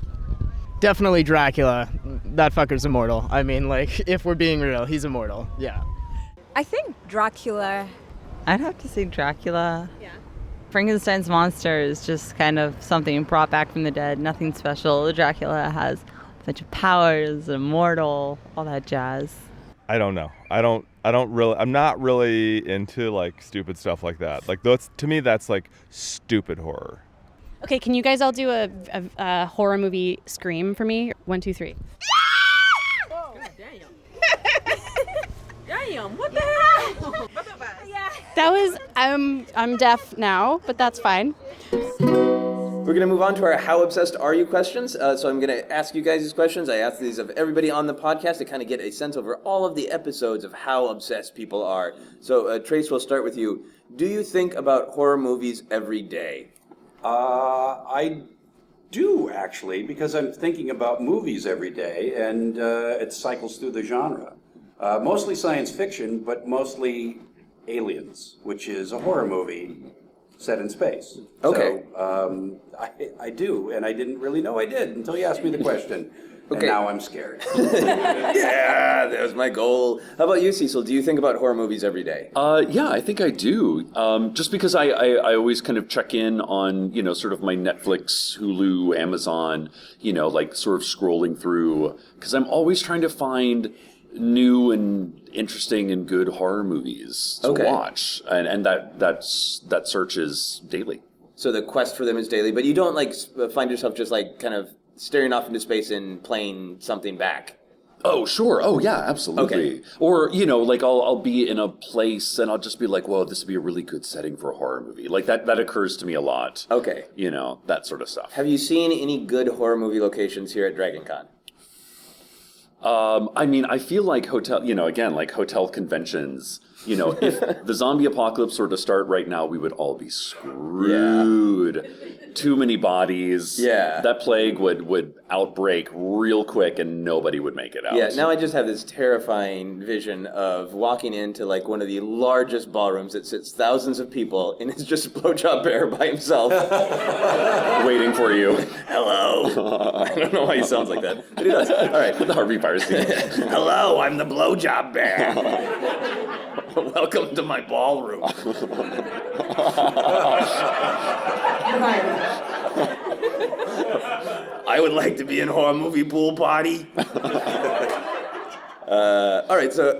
Definitely Dracula. That fucker's immortal. I mean, like, if we're being real, he's immortal. Yeah. I think Dracula. I'd have to say Dracula. Yeah. Frankenstein's monster is just kind of something brought back from the dead, nothing special. Dracula has a bunch of powers, immortal, all that jazz. I don't know. I'm not really into like stupid stuff like that. Like to me that's like stupid horror. Okay, can you guys all do a horror movie scream for me? 1, 2, 3. Oh, damn, what the hell? That was I'm deaf now, but that's fine. We're going to move on to our How Obsessed Are You questions. So I'm going to ask you guys these questions. I ask these of everybody on the podcast to kind of get a sense over all of the episodes of how obsessed people are. So Trace, we'll start with you. Do you think about horror movies every day? I do, actually, because I'm thinking about movies every day, and it cycles through the genre. Mostly science fiction, but mostly Aliens, which is a horror movie set in space. Okay. So I do, and I didn't really know I did until you asked me the question. Okay. And now I'm scared. Yeah, that was my goal. How about you, Cecil? Do you think about horror movies every day? Yeah, I think I do. Just because I always kind of check in on, sort of my Netflix, Hulu, Amazon, like sort of scrolling through, because I'm always trying to find new and interesting and good horror movies to watch. And that search is daily. So the quest for them is daily, but you don't like find yourself just like kind of staring off into space and playing something back. Oh, sure. Oh, yeah, absolutely. Okay. Or, like I'll be in a place and I'll just be like, whoa, this would be a really good setting for a horror movie. Like that occurs to me a lot. Okay. That sort of stuff. Have you seen any good horror movie locations here at Dragon Con? I mean, I feel like hotel conventions, if the zombie apocalypse were to start right now, we would all be screwed. Yeah. Too many bodies. Yeah. That plague would outbreak real quick and nobody would make it out. Yeah, now I just have this terrifying vision of walking into like one of the largest ballrooms that sits thousands of people and it's just a blowjob bear by himself. Waiting for you. Hello. I don't know why he sounds like that, but he does. All right. The Harvey Firestein. Hello, I'm the blowjob bear. Welcome to my ballroom. I would like to be in a horror movie pool party. All right, so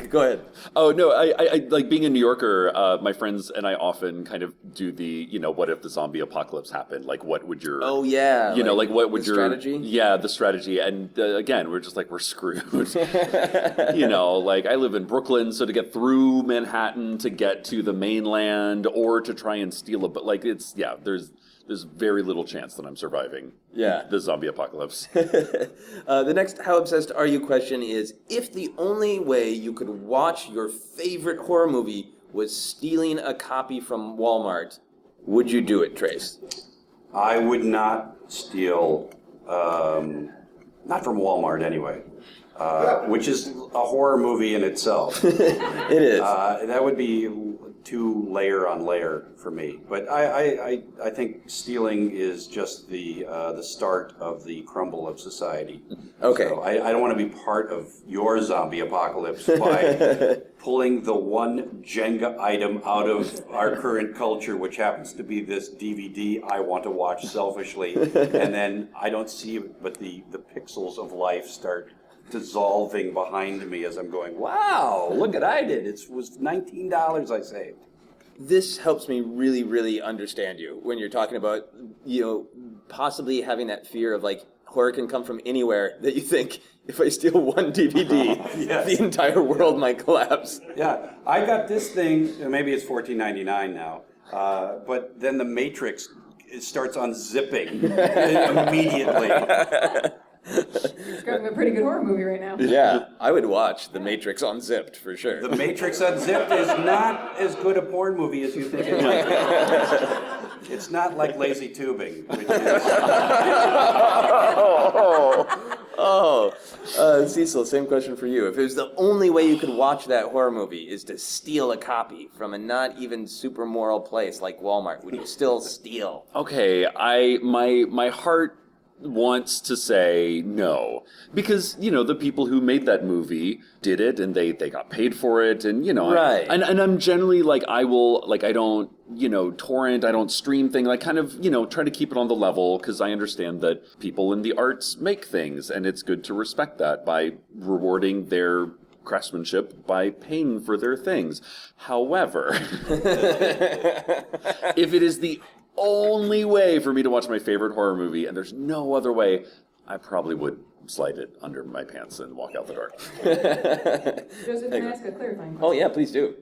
go ahead. Oh, no, I like being a New Yorker, my friends and I often kind of do the, what if the zombie apocalypse happened? Like, what would your... Oh, yeah. like what would your... strategy? Yeah, the strategy. And again, we're just like, we're screwed. Like I live in Brooklyn, so to get through Manhattan, to get to the mainland, or to try and steal but like, there's very little chance that I'm surviving the zombie apocalypse. The next How Obsessed Are You question is, if the only way you could watch your favorite horror movie was stealing a copy from Walmart, would you do it, Trace? I would not steal, not from Walmart anyway, which is a horror movie in itself. It is. That would be too layer on layer for me. But I think stealing is just the start of the crumble of society. Okay. So I don't want to be part of your zombie apocalypse by pulling the one Jenga item out of our current culture, which happens to be this DVD I want to watch selfishly, and then I don't see it, but the pixels of life start dissolving behind me as I'm going, wow, look what I did. It was $19 I saved. This helps me really, really understand you when you're talking about, possibly having that fear of like horror can come from anywhere, that you think if I steal one DVD, Yes. the entire world might collapse. Yeah, I got this thing, maybe it's $14.99 now, but then the Matrix, it starts unzipping immediately. Describing a pretty good horror movie right now. Yeah, I would watch The Matrix Unzipped for sure. The Matrix Unzipped is not as good a porn movie as you think it might be. It's not like Lazy Tubing, which is... Cecil, same question for you. If it was the only way you could watch that horror movie is to steal a copy from a not even super moral place like Walmart, would you still steal? Okay, my heart wants to say no, because the people who made that movie did it and they got paid for it, and Right. and I'm generally like, I don't torrent, I don't stream thing, like kind of try to keep it on the level, because I understand that people in the arts make things and it's good to respect that by rewarding their craftsmanship by paying for their things. However, if it is the only way for me to watch my favorite horror movie, and there's no other way, I probably would slide it under my pants and walk out the door. Joseph, can I ask a clarifying question? Oh yeah, please do.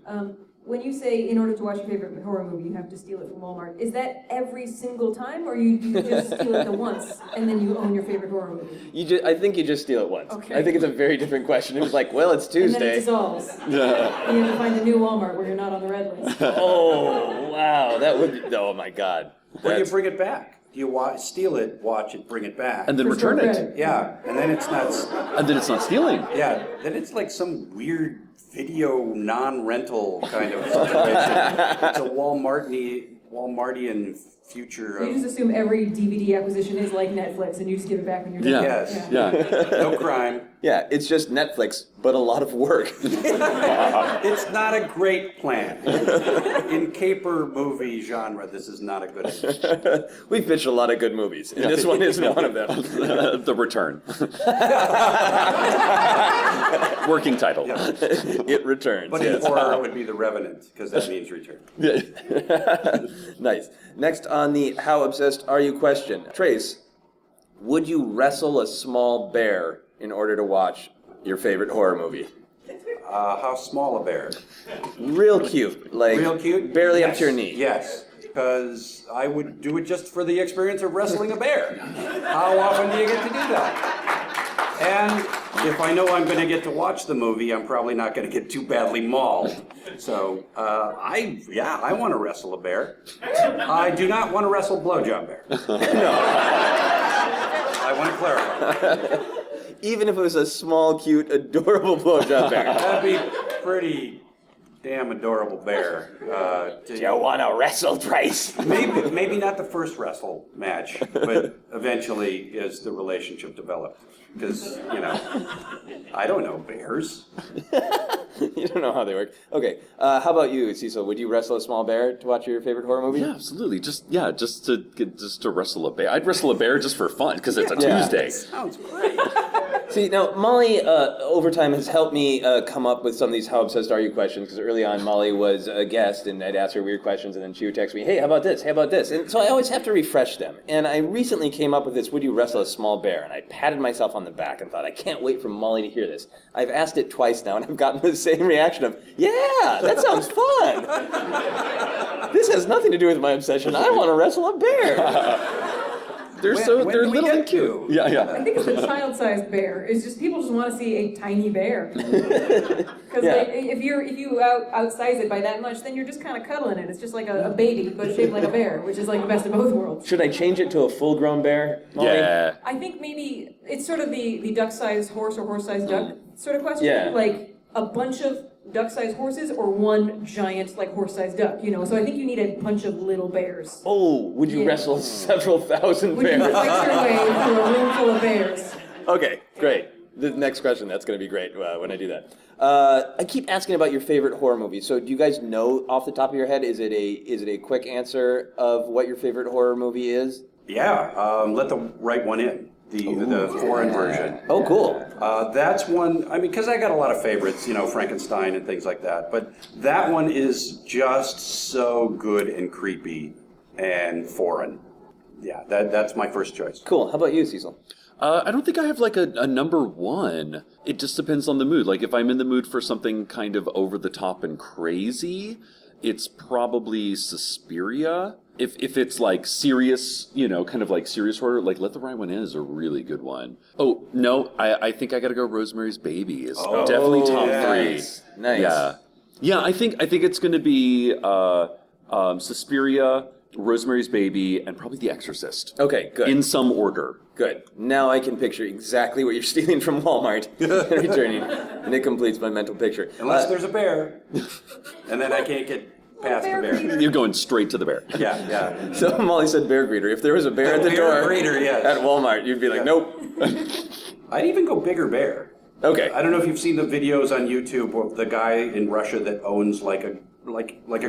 When you say in order to watch your favorite horror movie, you have to steal it from Walmart, is that every single time, or you just steal it the once and then you own your favorite horror movie? I think you just steal it once. Okay. I think it's a very different question. It was like, well, it's Tuesday. And then it dissolves. You have to find a new Walmart where you're not on the red list. Oh, wow. That would be, oh my God. Or you bring it back. You steal it, watch it, bring it back. And then return it. Yeah, and then it's not... And then it's not stealing. Yeah, then it's like some weird video non-rental kind of situation. It's a Walmartian future So you of... just assume every DVD acquisition is like Netflix and you just give it back when you're done. Yes. Yeah. No crime. Yeah, it's just Netflix, but a lot of work. It's not a great plan. In caper movie genre, this is not a good idea. We've pitched a lot of good movies, and this one isn't one of them. The Return. Working title. Yeah. It returns. But in horror, it would be The Revenant, because that means return. Nice. Next on the How Obsessed Are You question. Trace, would you wrestle a small bear in order to watch your favorite horror movie? How small a bear? Real cute. Like, Real cute? barely up Yes. to your knee. Yes, because I would do it just for the experience of wrestling a bear. How often do you get to do that? And if I know I'm going to get to watch the movie, I'm probably not going to get too badly mauled. So, I want to wrestle a bear. I do not want to wrestle blowjob bear. No. I want to clarify. Even if it was a small, cute, adorable blowjob bear. That'd be pretty damn adorable bear. Do you want to wrestle, Trace? Maybe not the first wrestle match, but eventually as the relationship developed. Because, I don't know bears. You don't know how they work. Okay, how about you, Cecil? Would you wrestle a small bear to watch your favorite horror movie? Yeah, absolutely. Just to wrestle a bear. I'd wrestle a bear just for fun, because it's a Tuesday. Sounds great. See, now, Molly, over time, has helped me come up with some of these How Obsessed Are You questions, because early on, Molly was a guest, and I'd ask her weird questions, and then she would text me, hey, how about this? Hey, how about this? And so I always have to refresh them. And I recently came up with this, would you wrestle a small bear? And I patted myself on the back and thought, I can't wait for Molly to hear this. I've asked it twice now, and I've gotten the same reaction of, yeah, that sounds fun. This has nothing to do with my obsession. I want to wrestle a bear. They're little and cute. Yeah. I think it's a child-sized bear. It's just people just want to see a tiny bear. Because if you outsize it by that much, then you're just kind of cuddling it. It's just like a baby, but shaped like a bear, which is like the best of both worlds. Should I change it to a full-grown bear, Molly? Yeah. I think maybe it's sort of the duck-sized horse or horse-sized duck sort of question. Yeah. Like a bunch of duck-sized horses or one giant, like, horse-sized duck, you know? So I think you need a bunch of little bears. Oh, would you Yeah. wrestle several thousand Would you bears? fight your way through a room full of bears? Okay, great. The next question, that's going to be great when I do that. I keep asking about your favorite horror movie. So do you guys know off the top of your head, is it a quick answer of what your favorite horror movie is? Yeah, Let the Right One In, the foreign version. Oh, cool. That's one, I mean, because I got a lot of favorites, you know, Frankenstein and things like that. But that one is just so good and creepy and foreign. Yeah, that's my first choice. Cool. How about you, Cecil? I don't think I have like a number one. It just depends on the mood. Like if I'm in the mood for something kind of over the top and crazy, it's probably Suspiria. If it's like serious, you know, kind of like serious horror, like Let the Right One In is a really good one. Oh, no, I think I gotta go Rosemary's Baby is definitely top three. Nice. Yeah, I think it's gonna be Suspiria, Rosemary's Baby, and probably The Exorcist. Okay, good. In some order. Good. Now I can picture exactly what you're stealing from Walmart and returning, and it completes my mental picture. Unless there's a bear, and then I can't get past the bear. You're going straight to the bear. Yeah. So Molly said bear greeter. If there was a bear at the door yes. at Walmart, you'd be like, nope. I'd even go bigger bear. Okay. I don't know if you've seen the videos on YouTube of the guy in Russia that owns like a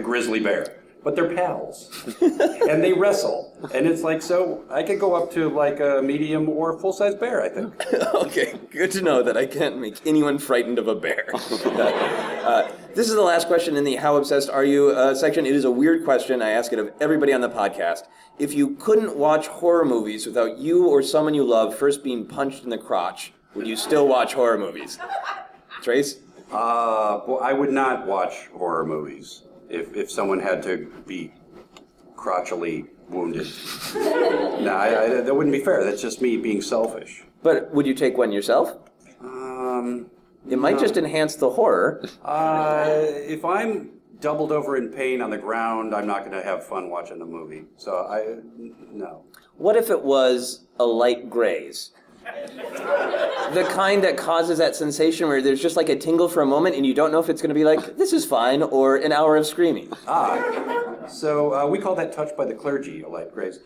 grizzly bear. But they're pals, and they wrestle, and it's like, so I could go up to like a medium or full-size bear, I think. Okay, good to know that I can't make anyone frightened of a bear. This is the last question in the How Obsessed Are You section. It is a weird question. I ask it of everybody on the podcast. If you couldn't watch horror movies without you or someone you love first being punched in the crotch, would you still watch horror movies? Trace? Well, I would not watch horror movies if someone had to be crotchily wounded. No, that wouldn't be fair. That's just me being selfish. But would you take one yourself? It might just enhance the horror. If I'm doubled over in pain on the ground, I'm not going to have fun watching the movie. So no. What if it was a light graze? The kind that causes that sensation where there's just like a tingle for a moment and you don't know if it's going to be like, this is fine, or an hour of screaming. So we call that touched by the clergy, a light graze.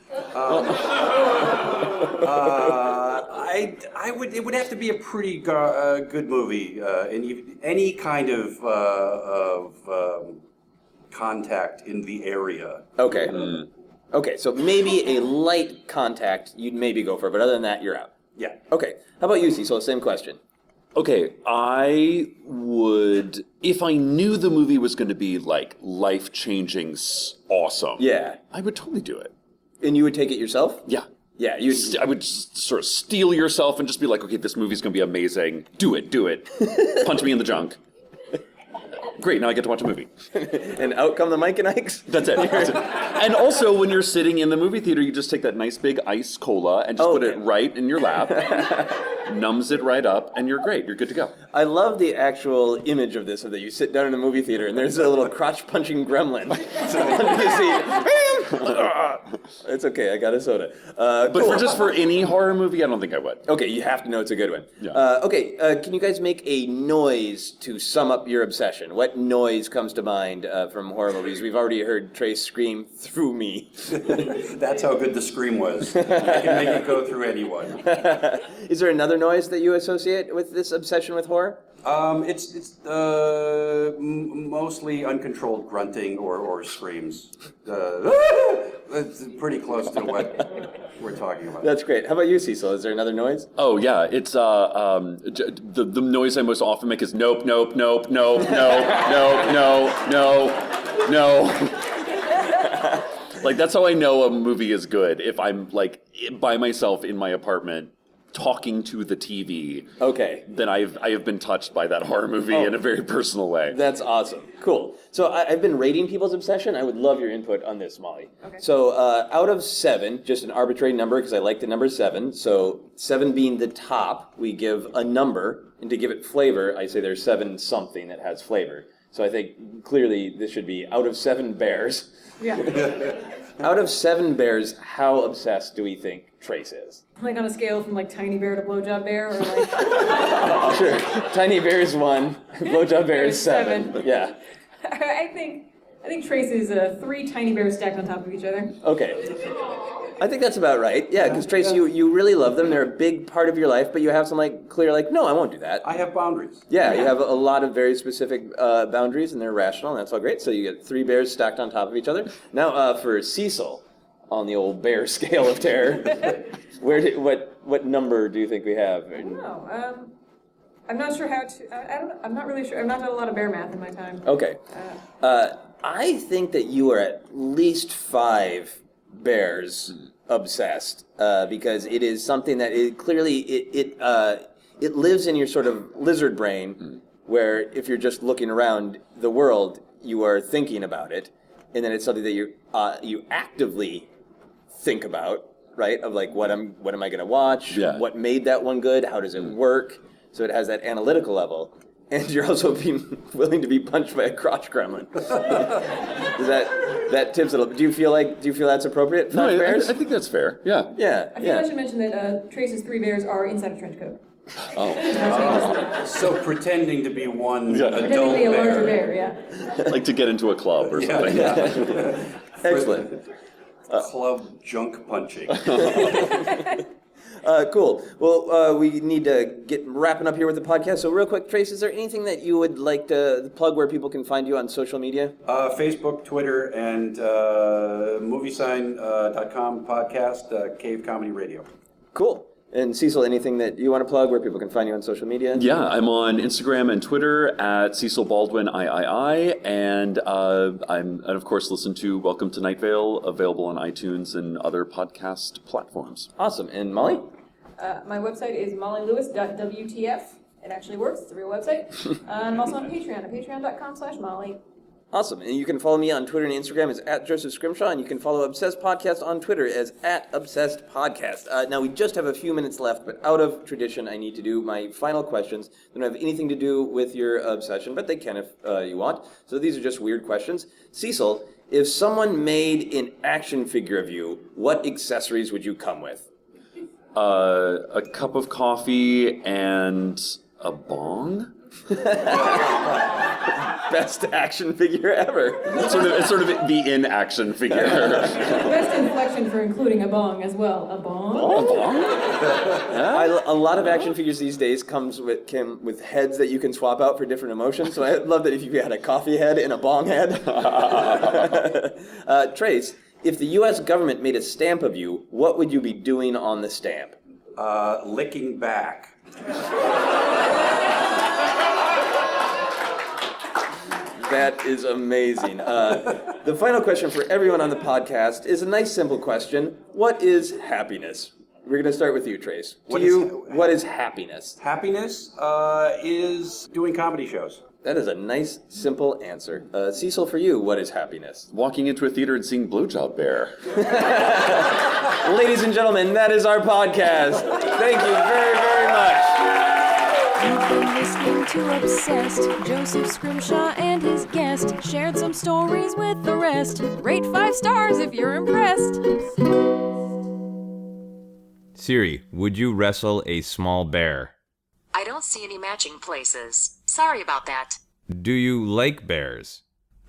It would have to be a pretty good movie, and any kind of contact in the area. Okay. Okay, so maybe a light contact you'd maybe go for, but other than that, you're out. Yeah. Okay. How about you, Cecil? Same question. Okay, I would, if I knew the movie was going to be like life-changing, awesome. Yeah. I would totally do it. And you would take it yourself? Yeah. Yeah, I would just sort of steel yourself and just be like, okay, this movie's going to be amazing. Do it. Punch me in the junk. Great, now I get to watch a movie. And out come the Mike and Ikes? That's it. And also, when you're sitting in the movie theater, you just take that nice big ice cola and just put it right in your lap, numbs it right up, and you're great. You're good to go. I love the actual image of this, of that you sit down in a movie theater and there's a little crotch-punching gremlin. It's okay, I got a soda. But for any horror movie, I don't think I would. Okay, you have to know it's a good one. Yeah. Can you guys make a noise to sum up your obsession? What noise comes to mind from horror movies? We've already heard Trace scream through me. That's how good the scream was. I can make it go through anyone. Is there another noise that you associate with this obsession with horror? It's mostly uncontrolled grunting or screams. It's pretty close to what we're talking about. That's great. How about you, Cecil? Is there another noise? Oh yeah, it's the noise I most often make is nope, nope, nope, nope, nope, nope, no, no. Like that's how I know a movie is good. If I'm like by myself in my apartment talking to the TV, okay, then I have been touched by that horror movie in a very personal way. That's awesome. Cool. So I've been rating people's obsession. I would love your input on this, Molly. Okay. So out of 7, just an arbitrary number because I like the number 7. So 7 being the top, we give a number, and to give it flavor, I say there's 7 something that has flavor. So I think clearly this should be out of 7 bears. Yeah. Out of 7 bears, how obsessed do we think Trace is? Like on a scale from like tiny bear to blowjob bear, or like Sure. Tiny bear is 1, blowjob bear is 7. Yeah. I think Trace is 3 tiny bears stacked on top of each other. Okay. I think that's about right. Yeah, because Trace, you really love them. They're a big part of your life, but you have some clear, no, I won't do that. I have boundaries. Yeah, you have a lot of very specific boundaries, and they're rational, and that's all great. So you get 3 bears stacked on top of each other. Now, for Cecil, on the old bear scale of terror, what number do you think we have? I don't know. I'm not sure how to. I'm not really sure. I've not done a lot of bear math in my time. Okay. I think that you are at least 5 bears obsessed, because it is something that it lives in your sort of lizard brain, where if you're just looking around the world, you are thinking about it, and then it's something that you actively think about, right? Of what am I going to watch? Yeah. What made that one good? How does it work? So it has that analytical level. And you're also being willing to be punched by a crotch gremlin. that tips it. Do you feel that's appropriate? No, bears? I think that's fair. Yeah. Yeah. I think I should mention that Trace's 3 bears are inside a trench coat. So pretending to be one adult Pretending to be a larger bear. bear, yeah. Like to get into a club or something. Excellent. Club junk punching. Cool. Well, we need to get wrapping up here with the podcast. So real quick, Trace, is there anything that you would like to plug where people can find you on social media? Facebook, Twitter, and moviesign.com podcast, Cave Comedy Radio. Cool. And Cecil, anything that you want to plug where people can find you on social media? Yeah, I'm on Instagram and Twitter at Cecil Baldwin III, and of course listen to Welcome to Night Vale, available on iTunes and other podcast platforms. Awesome. And Molly? My website is mollylewis.wtf. It actually works. It's a real website. I'm also on Patreon at patreon.com/Molly. Awesome. And you can follow me on Twitter and Instagram as @JosephScrimshaw, and you can follow Obsessed Podcast on Twitter as @ObsessedPodcast. Now, we just have a few minutes left, but out of tradition, I need to do my final questions. They don't have anything to do with your obsession, but they can if you want. So these are just weird questions. Cecil, if someone made an action figure of you, what accessories would you come with? A cup of coffee and a bong? Best action figure ever. It's sort of the in-action figure. Best inflection for including a bong as well. A bong? A bong? A lot of action figures these days come with heads that you can swap out for different emotions. So I'd love that if you had a coffee head and a bong head. Trace, if the U.S. government made a stamp of you, what would you be doing on the stamp? Licking back. That is amazing. The final question for everyone on the podcast is a nice, simple question. What is happiness? We're going to start with you, Trace. What is happiness? Happiness is doing comedy shows. That is a nice, simple answer. Cecil, for you, what is happiness? Walking into a theater and seeing Blowjob Bear. Ladies and gentlemen, that is our podcast. Thank you very, very much. You've been listening to Obsessed. Joseph Scrimshaw and his guest shared some stories with the rest. Rate 5 stars if you're impressed. Siri, would you wrestle a small bear? I don't see any matching places. Sorry about that. Do you like bears?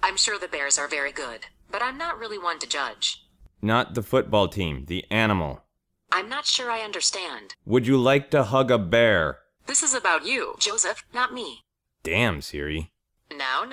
I'm sure the bears are very good, but I'm not really one to judge. Not the football team, the animal. I'm not sure I understand. Would you like to hug a bear? This is about you, Joseph, not me. Damn, Siri. Now.